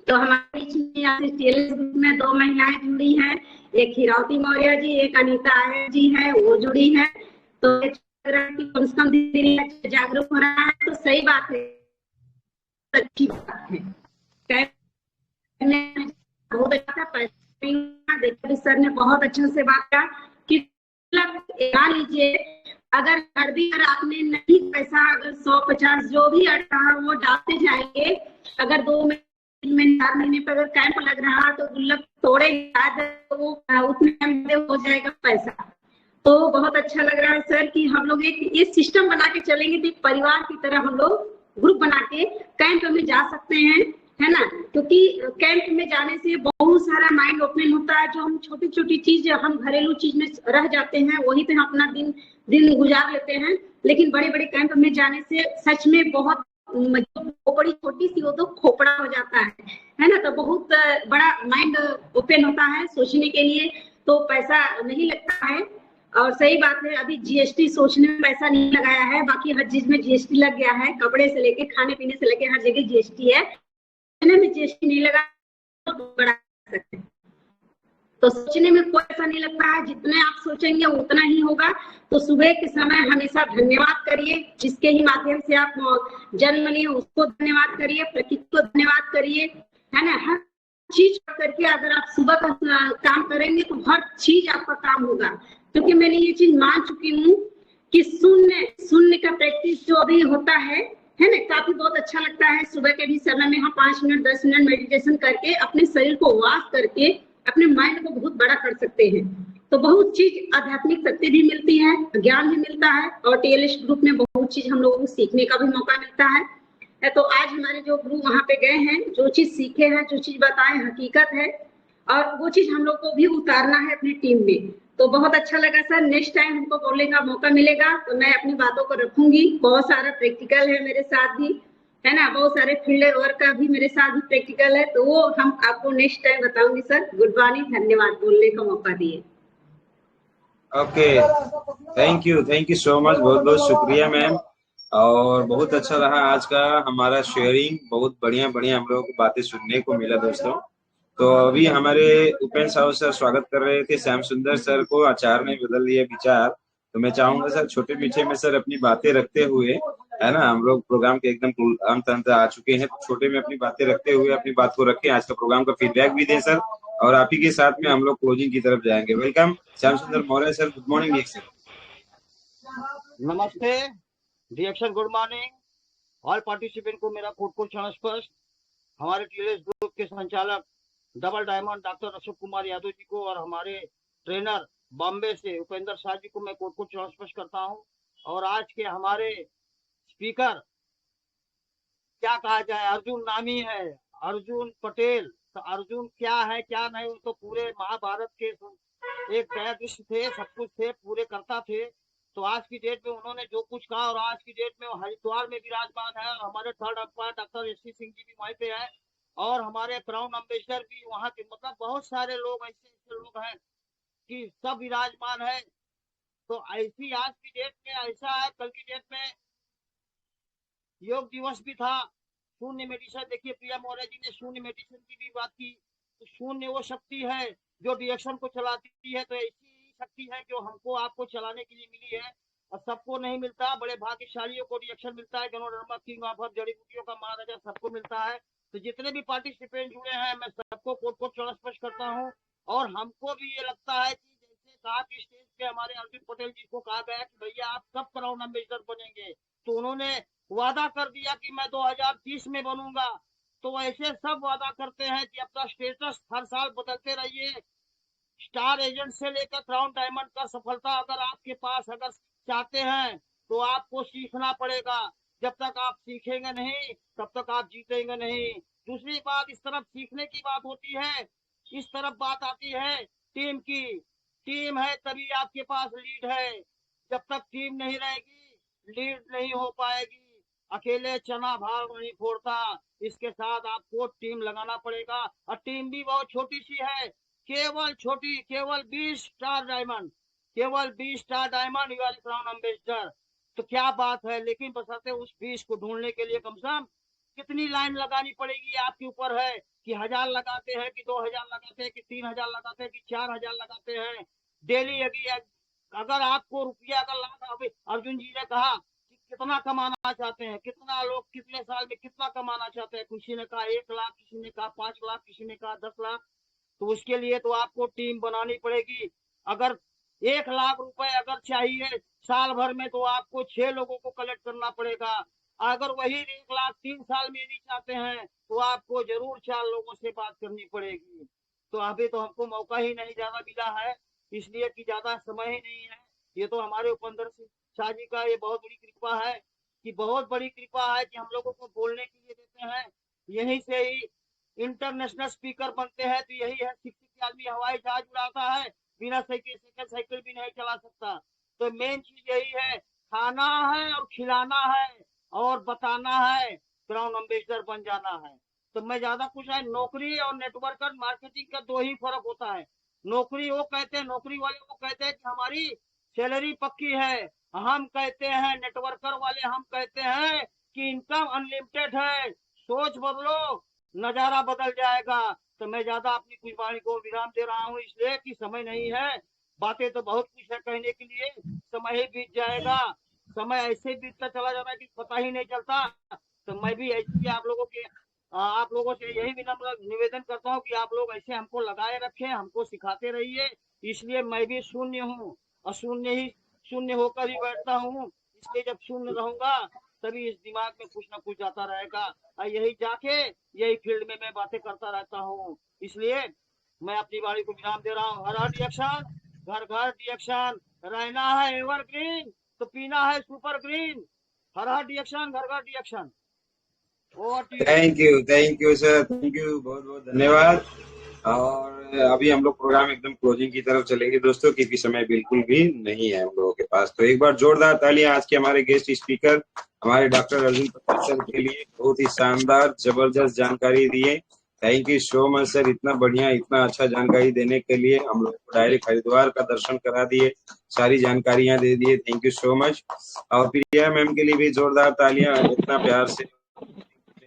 तो हमारे बीच में यहाँ से टीएलएस ग्रुप में 2 महिलाएं जुड़ी हैं, एक हिरावती मौर्य जी, एक अनीता आयर जी है, वो जुड़ी है। तो कम से कम धीरे जागरूक हो रहा है, तो सही बात है, अच्छी बात है। बहुत अच्छा था, सर ने बहुत अच्छे से बात किया कि मान लीजिए अगर हर भी आपने नहीं पैसा, अगर 100-50 जो भी अड़ रहा वो डालते जाएंगे, अगर 2 महीने 4 महीने पर अगर कैंप लग रहा तो गुल्लक तोड़े वो उतने में हो जाएगा पैसा। तो बहुत अच्छा लग रहा है सर कि हम लोग एक ये सिस्टम बना के चलेंगे, तो परिवार की तरह हम लोग ग्रुप बना के कैंप में जा सकते हैं, है ना। क्योंकि कैंप में जाने से बहुत सारा माइंड ओपन होता है। जो हम छोटी छोटी चीज, हम घरेलू चीज में रह जाते हैं, वही पे हम अपना दिन गुजार लेते हैं। लेकिन बड़े बड़े कैंप में जाने से सच में बहुत बड़ी छोटी सी वो तो खोपड़ा हो जाता है ना। तो बहुत बड़ा माइंड ओपन होता है सोचने के लिए, तो पैसा नहीं लगता है। और सही बात है, अभी जीएसटी सोचने में पैसा नहीं लगाया है, बाकी हर चीज में जीएसटी लग गया है, कपड़े से लेके खाने पीने से लेके हर जगह जीएसटी है। में जीएसटी नहीं लगा तो बड़ा सकते हैं। तो सोचने में कोई ऐसा नहीं लगता है, जितने आप सोचेंगे उतना ही होगा। तो सुबह के समय हमेशा धन्यवाद करिए, जिसके ही माध्यम से आप जन्म लिए उसको धन्यवाद करिए, प्रकृति को धन्यवाद करिए, है ना। हर चीज करके अगर आप सुबह का काम करेंगे तो हर चीज आपका काम होगा। क्योंकि मैंने ये चीज मान चुकी हूँ कि शून्य का प्रैक्टिस जो अभी होता है ना, काफी बहुत अच्छा लगता है। सुबह के भी समय में हम 5 मिनट 10 मिनट मेडिटेशन करके अपने शरीर को वॉश करके अपने माइंड को बहुत बड़ा कर सकते हैं। तो बहुत चीज आध्यात्मिक शक्ति भी मिलती है, ज्ञान भी मिलता है, और टीएलएस ग्रुप में बहुत चीज हम लोगों को सीखने का भी मौका मिलता है। तो आज हमारे जो गुरु वहां पे गए हैं, जो चीज सीखे हैं, जो चीज बताए हकीकत है, और वो चीज हम लोग को भी उतारना है अपनी टीम में। तो बहुत अच्छा लगा सर। नेक्स्ट टाइम हमको बोलने का मौका मिलेगा तो मैं अपनी बातों को रखूंगी। बहुत सारा प्रैक्टिकल है मेरे साथ भी, है ना, बहुत सारे फील्ड वर्क का भी मेरे साथ भी प्रैक्टिकल है, तो वो हम आपको नेक्स्ट टाइम बताऊंगी सर। गुड मॉर्निंग, धन्यवाद बोलने का मौका दिए। Okay, thank you so much, बहुत बहुत शुक्रिया मैम। और बहुत अच्छा रहा आज का हमारा शेयरिंग, बहुत बढ़िया हम लोगों को बातें सुनने को मिला दोस्तों। तो अभी हमारे उपेंद्र साहब सर स्वागत कर रहे थे, श्याम सुंदर सर को आचार्य ने बदल दिया विचार। तो मैं चाहूंगा सर छोटे मीठे में सर अपनी बातें रखते हुए, है ना, हम लोग प्रोग्राम के एकदम अंत आ चुके हैं, तो छोटे में अपनी बातें रखते हुए अपनी बात को रखें, आज का प्रोग्राम का फीडबैक भी दें सर, और आप ही के साथ में हम लोग क्लोजिंग की तरफ जाएंगे। Welcome Shyam Sundar Maurya sir, good morning sir. नमस्ते डिएक्शन, गुड मॉर्निंग ऑल पार्टिसिपेंट को मेरा कोट स्पष्ट। हमारे टीएलएस ग्रुप के संचालक double diamond doctor Ashok Kumar Yadav ji को, और हमारे ट्रेनर बॉम्बे से उपेंद्र शाह जी को मैं कोट स्पष्ट करता हूं। और आज के हमारे स्पीकर क्या कहा जाए, अर्जुन नामी है, अर्जुन पटेल। तो अर्जुन क्या है क्या नहीं, तो पूरे महाभारत के एक दयादृष्ट थे, सब कुछ थे, पूरे करता थे। तो आज की डेट में उन्होंने जो कुछ कहा, और आज की डेट में हरिद्वार में विराजमान है, और हमारे third umpire doctor S C. Singh ji भी वहीं पे है, और हमारे क्राउन अम्बेसडर भी वहाँ के, मतलब बहुत सारे लोग ऐसे लोग हैं कि सब विराजमान है। तो ऐसी आज की डेट में ऐसा है, कल की डेट में योग दिवस भी था, शून्य मेडिसिन। देखिए प्रिया मौर्य जी ने शून्य मेडिसिन की भी बात की। तो शून्य वो शक्ति है जो डिएक्शन को चलाती है। तो ऐसी शक्ति है जो हमको आपको चलाने के लिए मिली है, और सबको नहीं मिलता। बड़े भाग्यशालियों को डिएक्शन मिलता है, गनोडर्मा किंग ऑफ जड़ी बूटियों का महाराजा सबको मिलता है। तो जितने भी पार्टिसिपेंट जुड़े हैं, मैं सबको कोट स्पष्ट करता हूँ। और हमको भी ये लगता है कि जैसे कहा कि स्टेज पे हमारे अर्जुन पटेल जी को कहा गया कि भैया आप कब क्राउन एम्बेसडर बनेंगे, तो उन्होंने वादा कर दिया कि मैं 2030 में बनूंगा। तो ऐसे सब वादा करते हैं कि अपना स्टेटस हर साल बदलते रहिए। स्टार एजेंट से लेकर क्राउन डायमंड का सफलता अगर आपके पास अगर चाहते हैं तो आपको सीखना पड़ेगा। जब तक आप सीखेंगे नहीं तब तक आप जीतेंगे नहीं। दूसरी बात, इस तरफ सीखने की बात होती है, इस तरफ बात आती है टीम की। टीम है तभी आपके पास लीड है। जब तक टीम नहीं रहेगी लीड नहीं हो पाएगी। अकेले चना भार नहीं फोड़ता, इसके साथ आपको टीम लगाना पड़ेगा। और टीम भी बहुत छोटी सी है, केवल 20 स्टार डायमंड, केवल 20 star diamond you are crown ambassador. तो क्या बात है, लेकिन बशर्ते उस 20 को ढूंढने के लिए कम से कम कितनी लाइन लगानी पड़ेगी आपके ऊपर है कि 1000 लगाते हैं कि 2000 लगाते हैं कि 3000 लगाते हैं कि 4000 लगाते हैं डेली। अगर आपको रुपया का लाख, अभी अर्जुन जी ने कहा कि कितना कमाना चाहते हैं, कितना लोग कितने साल में कितना कमाना चाहते हैं, किसी ने कहा 1 लाख, किसी ने कहा 5 लाख, किसी ने कहा 10 लाख। तो उसके लिए तो आपको टीम बनानी पड़ेगी। अगर 1 लाख रुपए अगर चाहिए साल भर में तो आपको 6 लोगों को कलेक्ट करना पड़ेगा। अगर वही 1 लाख 3 साल में यदि चाहते हैं तो आपको जरूर 4 लोगों से बात करनी पड़ेगी। तो अभी तो हमको मौका ही नहीं ज्यादा मिला है, इसलिए कि ज्यादा समय ही नहीं है। ये तो हमारे उपेंद्र सिंह शाह जी का ये बहुत बड़ी कृपा है, कि बहुत बड़ी कृपा है कि हम लोगों को बोलने के लिए देते हैं। यहीं से ही इंटरनेशनल स्पीकर बनते हैं। तो यही है, शिक्षित आदमी हवाई जहाज उड़ाता है, बिना साइकिल भी नहीं चला सकता। तो मेन चीज यही है, खाना है और खिलाना है और बताना है, क्राउन एम्बेसडर बन जाना है। तो मैं ज्यादा कुछ है, नौकरी और नेटवर्कर मार्केटिंग का 2 ही फर्क होता है। नौकरी वो कहते हैं, नौकरी वाले वो कहते हैं कि हमारी सैलरी पक्की है। हम कहते हैं नेटवर्कर वाले, हम कहते हैं कि इनकम अनलिमिटेड है। सोच बदलो, नजारा बदल जाएगा। तो मैं ज्यादा अपनी कुछ वाणी को विराम दे रहा हूँ, इसलिए कि समय नहीं है। बातें तो बहुत कुछ है कहने के लिए, समय ही बीत जाएगा। समय ऐसे बीतता चला जाता है कि पता ही नहीं चलता। तो मैं भी ऐसे ही आप लोगों से यही विनम्र निवेदन करता हूँ कि आप लोग ऐसे हमको लगाए रखें, हमको सिखाते रहिए। इसलिए मैं भी शून्य हूँ और शून्य होकर ही बैठता हूँ। इसलिए जब शून्य रहूंगा तभी इस दिमाग में कुछ ना कुछ जाता रहेगा, और यही जाके यही फील्ड में मैं बातें करता रहता हूँ। इसलिए मैं अपनी बाड़ी को विराम दे रहा हूँ। हर हर रिएक्शन, घर घर रिएक्शन, रहना है एवरग्रीन तो पीना है सुपर ग्रीन। हर हर रिएक्शन, घर घर reaction. Over to you. Thank you sir, thank you, बहुत बहुत धन्यवाद। और अभी हम लोग प्रोग्राम एकदम क्लोजिंग की तरफ चलेंगे दोस्तों, क्योंकि समय बिल्कुल भी नहीं है हम लोगों के पास। तो एक बार जोरदार तालियां आज के हमारे गेस्ट स्पीकर हमारे डॉक्टर अर्जुन प्रसाद सर के लिए, बहुत ही शानदार जबरदस्त जानकारी दिए। Thank you so much sir, इतना बढ़िया इतना अच्छा जानकारी देने के लिए। हम लोग को डायरेक्ट हरिद्वार का दर्शन करा दिए, सारी जानकारियां दे दिए, थैंक यू सो मच। और प्रिया मैम के लिए भी जोरदार तालियां, इतना प्यार से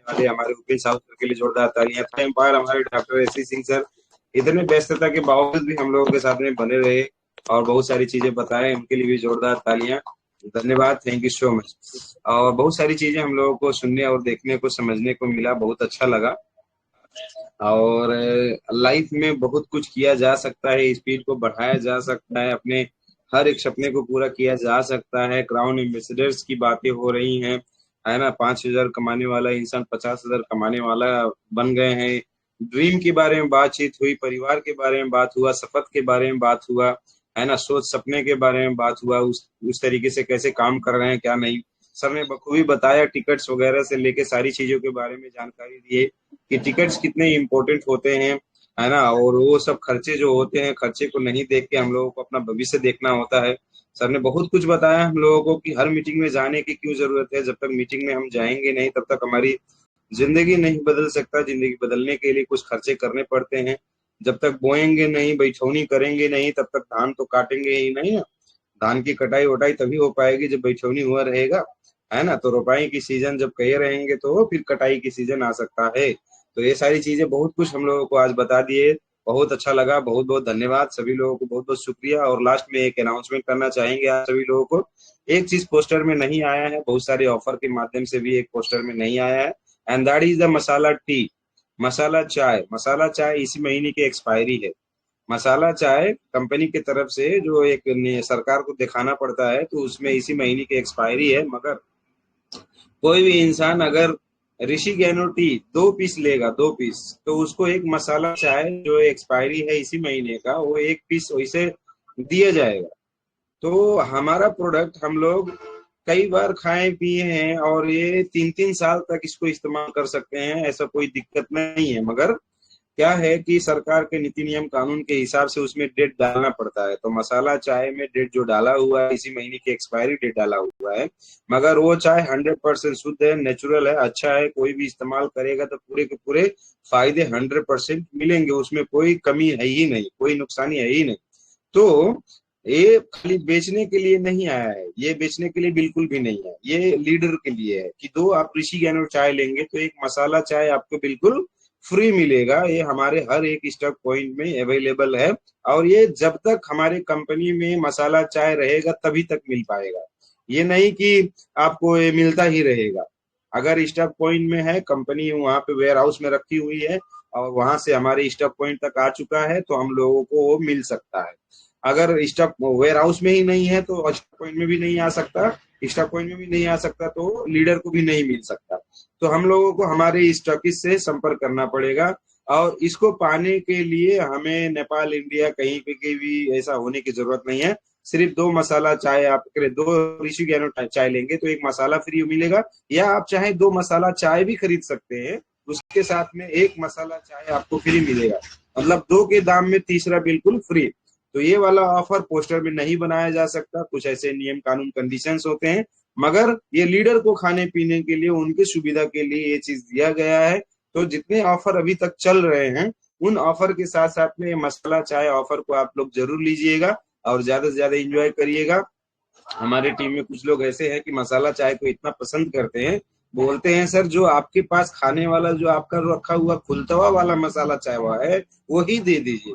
वाले हमारे उपेंद्र साहब सर के लिए जोरदार तालियां। टाइम पर हमारे doctor S C Singh sir इतने व्यस्तता के बावजूद भी हम लोगों के साथ में बने रहे और बहुत सारी चीजें बताए, उनके लिए भी जोरदार तालियां, धन्यवाद, थैंक यू सो मच। और बहुत सारी चीजें हम लोगों को सुनने और देखने को समझने को मिला, बहुत अच्छा लगा। और लाइफ में बहुत कुछ किया जा सकता है, स्पीड को बढ़ाया जा सकता है, अपने हर एक सपने को पूरा किया जा सकता है। क्राउन एम्बेसडर्स की बातें हो रही हैं, है ना। 5000 कमाने वाला इंसान 50,000 कमाने वाला बन गए हैं। ड्रीम के बारे में बातचीत हुई, परिवार के बारे में बात हुआ, शपथ के बारे में बात हुआ, है ना, सोच सपने के बारे में बात हुआ, उस तरीके से कैसे काम कर रहे हैं क्या नहीं। सर ने बखूबी बताया, टिकट्स वगैरह से लेके सारी चीजों के बारे में जानकारी दिए कि टिकट्स कितने इम्पोर्टेंट होते हैं, है ना। और वो सब खर्चे जो होते हैं, खर्चे को नहीं देख के हम लोगों को अपना भविष्य देखना होता है। सर ने बहुत कुछ बताया हम लोगों को कि हर मीटिंग में जाने की क्यों जरूरत है। जब तक मीटिंग में हम जाएंगे नहीं तब तक हमारी जिंदगी नहीं बदल सकता। जिंदगी बदलने के लिए कुछ खर्चे करने पड़ते हैं। जब तक बोएंगे नहीं, बैठौनी करेंगे नहीं, तब तक धान तो काटेंगे ही नहीं। धान की कटाई वटाई तभी हो पाएगी जब बैठौनी हुआ रहेगा, है ना। तो रोपाई की सीजन जब कहे रहेंगे तो फिर कटाई की सीजन आ सकता है। तो ये सारी चीजें बहुत कुछ हम लोगों को आज बता दिए, बहुत अच्छा लगा। बहुत बहुत धन्यवाद सभी लोगों को, बहुत बहुत शुक्रिया। और लास्ट में एक अनाउंसमेंट करना चाहेंगे आप सभी लोगों को। एक चीज पोस्टर में नहीं आया है, बहुत सारे ऑफर के माध्यम से भी एक पोस्टर में नहीं आया है, and that is the masala tea, masala चाय। मसाला चाय इसी महीने की एक्सपायरी है। मसाला चाय कंपनी की तरफ से जो एक सरकार को दिखाना पड़ता है, तो उसमें इसी महीने की एक्सपायरी है। मगर कोई भी इंसान अगर ऋषि गैनो टी 2 पीस लेगा, 2 पीस, तो उसको एक मसाला चाय जो एक्सपायरी है इसी महीने का, वो 1 पीस वैसे दिया जाएगा। तो हमारा प्रोडक्ट हम लोग कई बार खाए पिए हैं और ये 3-3 साल तक इसको इस्तेमाल कर सकते हैं, ऐसा कोई दिक्कत नहीं है। मगर क्या है कि सरकार के नीति नियम कानून के हिसाब से उसमें डेट डालना पड़ता है। तो मसाला चाय में डेट जो डाला हुआ है, इसी महीने की एक्सपायरी डेट डाला हुआ है, मगर वो चाय 100% शुद्ध है, नेचुरल है, अच्छा है। कोई भी इस्तेमाल करेगा तो पूरे के पूरे फायदे 100% मिलेंगे, उसमें कोई कमी है ही नहीं, कोई नुकसानी है ही नहीं। तो ये खाली बेचने के लिए नहीं आया है, ये बेचने के लिए बिल्कुल भी नहीं है, ये लीडर के लिए है कि दो आप ऋषि गैनो चाय लेंगे तो एक मसाला चाय आपको बिल्कुल फ्री मिलेगा। ये हमारे हर एक स्टॉक पॉइंट में अवेलेबल है और ये जब तक हमारे कंपनी में मसाला चाय रहेगा तभी तक मिल पाएगा, ये नहीं कि आपको ये मिलता ही रहेगा। अगर स्टॉक पॉइंट में है, कंपनी वहां पे वेयर हाउस में रखी हुई है और वहां से हमारे स्टॉक पॉइंट तक आ चुका है तो हम लोगों को वो मिल सकता है। अगर स्टॉक वेयर हाउस में ही नहीं है तो स्टॉक पॉइंट में भी नहीं आ सकता, स्टॉक पॉइंट में भी नहीं आ सकता तो लीडर को भी नहीं मिल सकता। तो हम लोगों को हमारे स्टॉकिस्ट से संपर्क करना पड़ेगा और इसको पाने के लिए हमें नेपाल, इंडिया कहीं पे की भी ऐसा होने की जरूरत नहीं है। सिर्फ 2 मसाला चाय आप 2 ऋषि गैनो चाय लेंगे तो एक मसाला फ्री मिलेगा, या आप चाहे 2 मसाला चाय भी खरीद सकते हैं, उसके साथ में एक मसाला चाय आपको फ्री मिलेगा, मतलब 2 के दाम में तीसरा बिल्कुल फ्री। तो ये वाला ऑफर पोस्टर में नहीं बनाया जा सकता, कुछ ऐसे नियम कानून कंडीशंस होते हैं, मगर ये लीडर को खाने पीने के लिए, उनकी सुविधा के लिए ये चीज दिया गया है। तो जितने ऑफर अभी तक चल रहे हैं उन ऑफर के साथ साथ में मसाला चाय ऑफर को आप लोग जरूर लीजिएगा और ज्यादा से ज्यादा एंजॉय करिएगा। हमारे टीम में कुछ लोग ऐसे हैं कि मसाला चाय को इतना पसंद करते हैं, बोलते हैं सर जो आपके पास खाने वाला जो आपका रखा हुआ खुलतवा वाला मसाला चाय हुआ है वही दे दीजिए।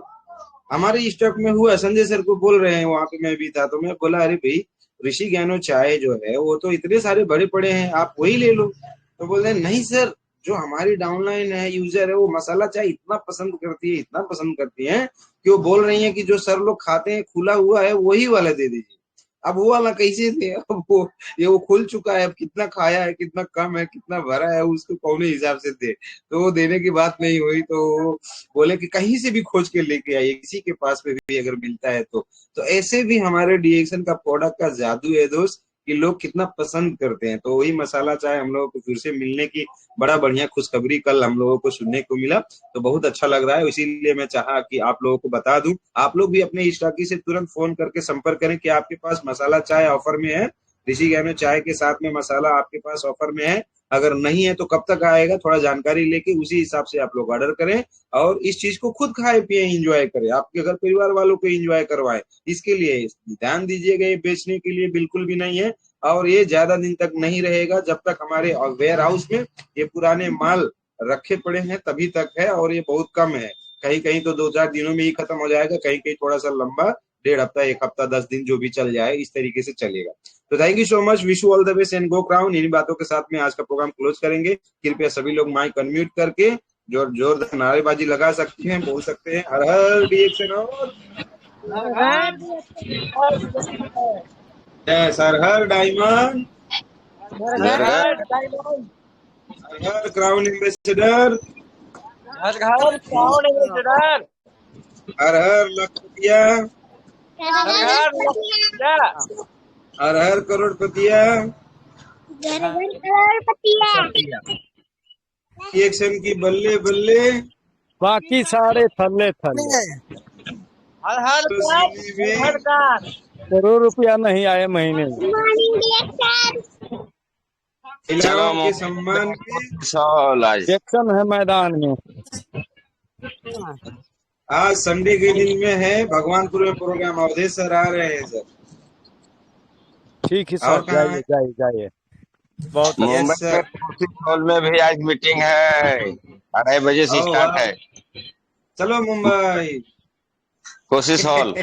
हमारे स्टॉक में हुआ, संजय सर को बोल रहे हैं, वहां पे मैं भी था तो मैं बोला अरे भाई ऋषि गैनो चाय जो है वो तो इतने सारे बड़े पड़े हैं, आप वही ले लो। तो बोल रहे हैं नहीं सर, जो हमारी डाउनलाइन है, यूजर है, वो मसाला चाय इतना पसंद करती है, इतना पसंद करती है कि वो बोल रही है कि जो सर लोग खाते हैं खुला हुआ है वही वाला दे दीजिए। अब वो वाला कैसे दे, अब वो खुल चुका है, अब कितना खाया है, कितना कम है, कितना भरा है, उसको कौन हिसाब से दे। तो वो देने की बात नहीं हुई, तो बोले कि कहीं से भी खोज के लेके आइए, किसी के पास में भी अगर मिलता है तो ऐसे भी हमारे डीएक्शन का प्रोडक्ट का जादू है दोस्त कि लोग कितना पसंद करते हैं। तो वही मसाला चाय हम लोगों को फिर से मिलने की बड़ा बढ़िया खुशखबरी कल हम लोगों को सुनने को मिला, तो बहुत अच्छा लग रहा है। इसीलिए मैं चाहा कि आप लोगों को बता दूं, आप लोग भी अपने स्टॉकी से तुरंत फोन करके संपर्क करें कि आपके पास मसाला चाय ऑफर में है, ऋषि गैनो चाय के साथ में मसाला आपके पास ऑफर में है। अगर नहीं है तो कब तक आएगा, थोड़ा जानकारी लेके उसी हिसाब से आप लोग ऑर्डर करें और इस चीज को खुद खाए पिए एंजॉय करें, आपके घर परिवार वालों को एंजॉय करवाएं। इसके लिए ध्यान दीजिएगा, ये बेचने के लिए बिल्कुल भी नहीं है और ये ज्यादा दिन तक नहीं रहेगा। जब तक हमारे वेयर हाउस में ये पुराने माल रखे पड़े हैं तभी तक है और ये बहुत कम है, कहीं कहीं तो 2-4 दिनों में ही खत्म हो जाएगा, कहीं कहीं थोड़ा सा लंबा, 1.5 हफ्ता, 1 हफ्ता, 10 दिन जो भी चल जाए, इस तरीके से चलेगा। तो thank you so much, wish you all the best and go crown. इन्हीं बातों के साथ में आज का प्रोग्राम क्लोज करेंगे। कृपया सभी लोग माइक अनम्यूट करके जोरदार नारेबाजी लगा सकते हैं, बोल सकते हैं हर हर डीएक्शन और यस, हर हर डायमंड, हर हर क्राउन एम्बेसडर, हर हर लखपतिया, हर हर करोड़पतिया, एक्शन की बल्ले बल्ले, बाकी सारे थल्ले थल्ले। करोड़ रुपया नहीं आए महीने में। महिलाओं के सम्मान में एक्शन है मैदान में। आज संडे के दिन में है, भगवानपुर में प्रोग्राम, अवधेश सर आ रहे हैं सर। ठीक है सर, जाइए जाइए जाइए। बहुत मुंबई में कोसी हॉल में भी आज मीटिंग है, 2:30 बजे से स्टार्ट है। चलो मुंबई कोशिश hall.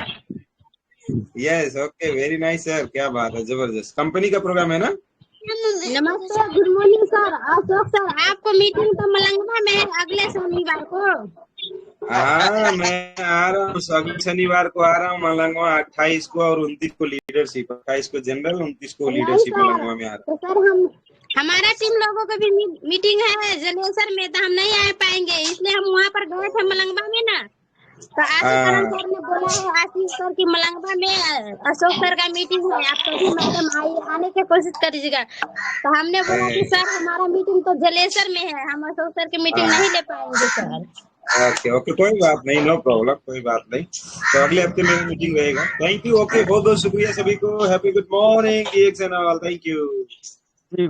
Yes, okay, very nice sir, क्या बात है, जबरदस्त। कंपनी का प्रोग्राम है ना? नमस्ते, good morning sir. Ashok sir, आपको मीटिंग तो मलंगवा में है अगले शनिवार को। हाँ, मैं आ रहा हूँ, अगले शनिवार को आ रहा हूँ मलंगवा, 28 को और 29 को लीडरशिप, 28 को जनरल, 29 को लीडरशिप मलंगवा में आ रहा हूँ। तो सर हमारा टीम लोगों को भी मीटिंग है जलेसर में, तो हम नहीं आ पाएंगे, इसलिए हम वहाँ पर गए थे मलंगवा में ना, तो आशीष आनंद सर ने बोला है, आशीष सर की मलंगवा में अशोक सर का मीटिंग है, आप सभी मैडम आने की कोशिश करिएगा। तो हमने बोला कि सर हमारा मीटिंग तो जलेसर में है, हम अशोक सर की मीटिंग नहीं ले पाएंगे सर। ओके ओके, कोई बात नहीं, नो प्रॉब्लम, कोई बात नहीं। तो अगले हफ्ते मेरा मीटिंग रहेगा। Thank you. ओके, बहुत बहुत शुक्रिया सभी को। Happy good morning, thank you.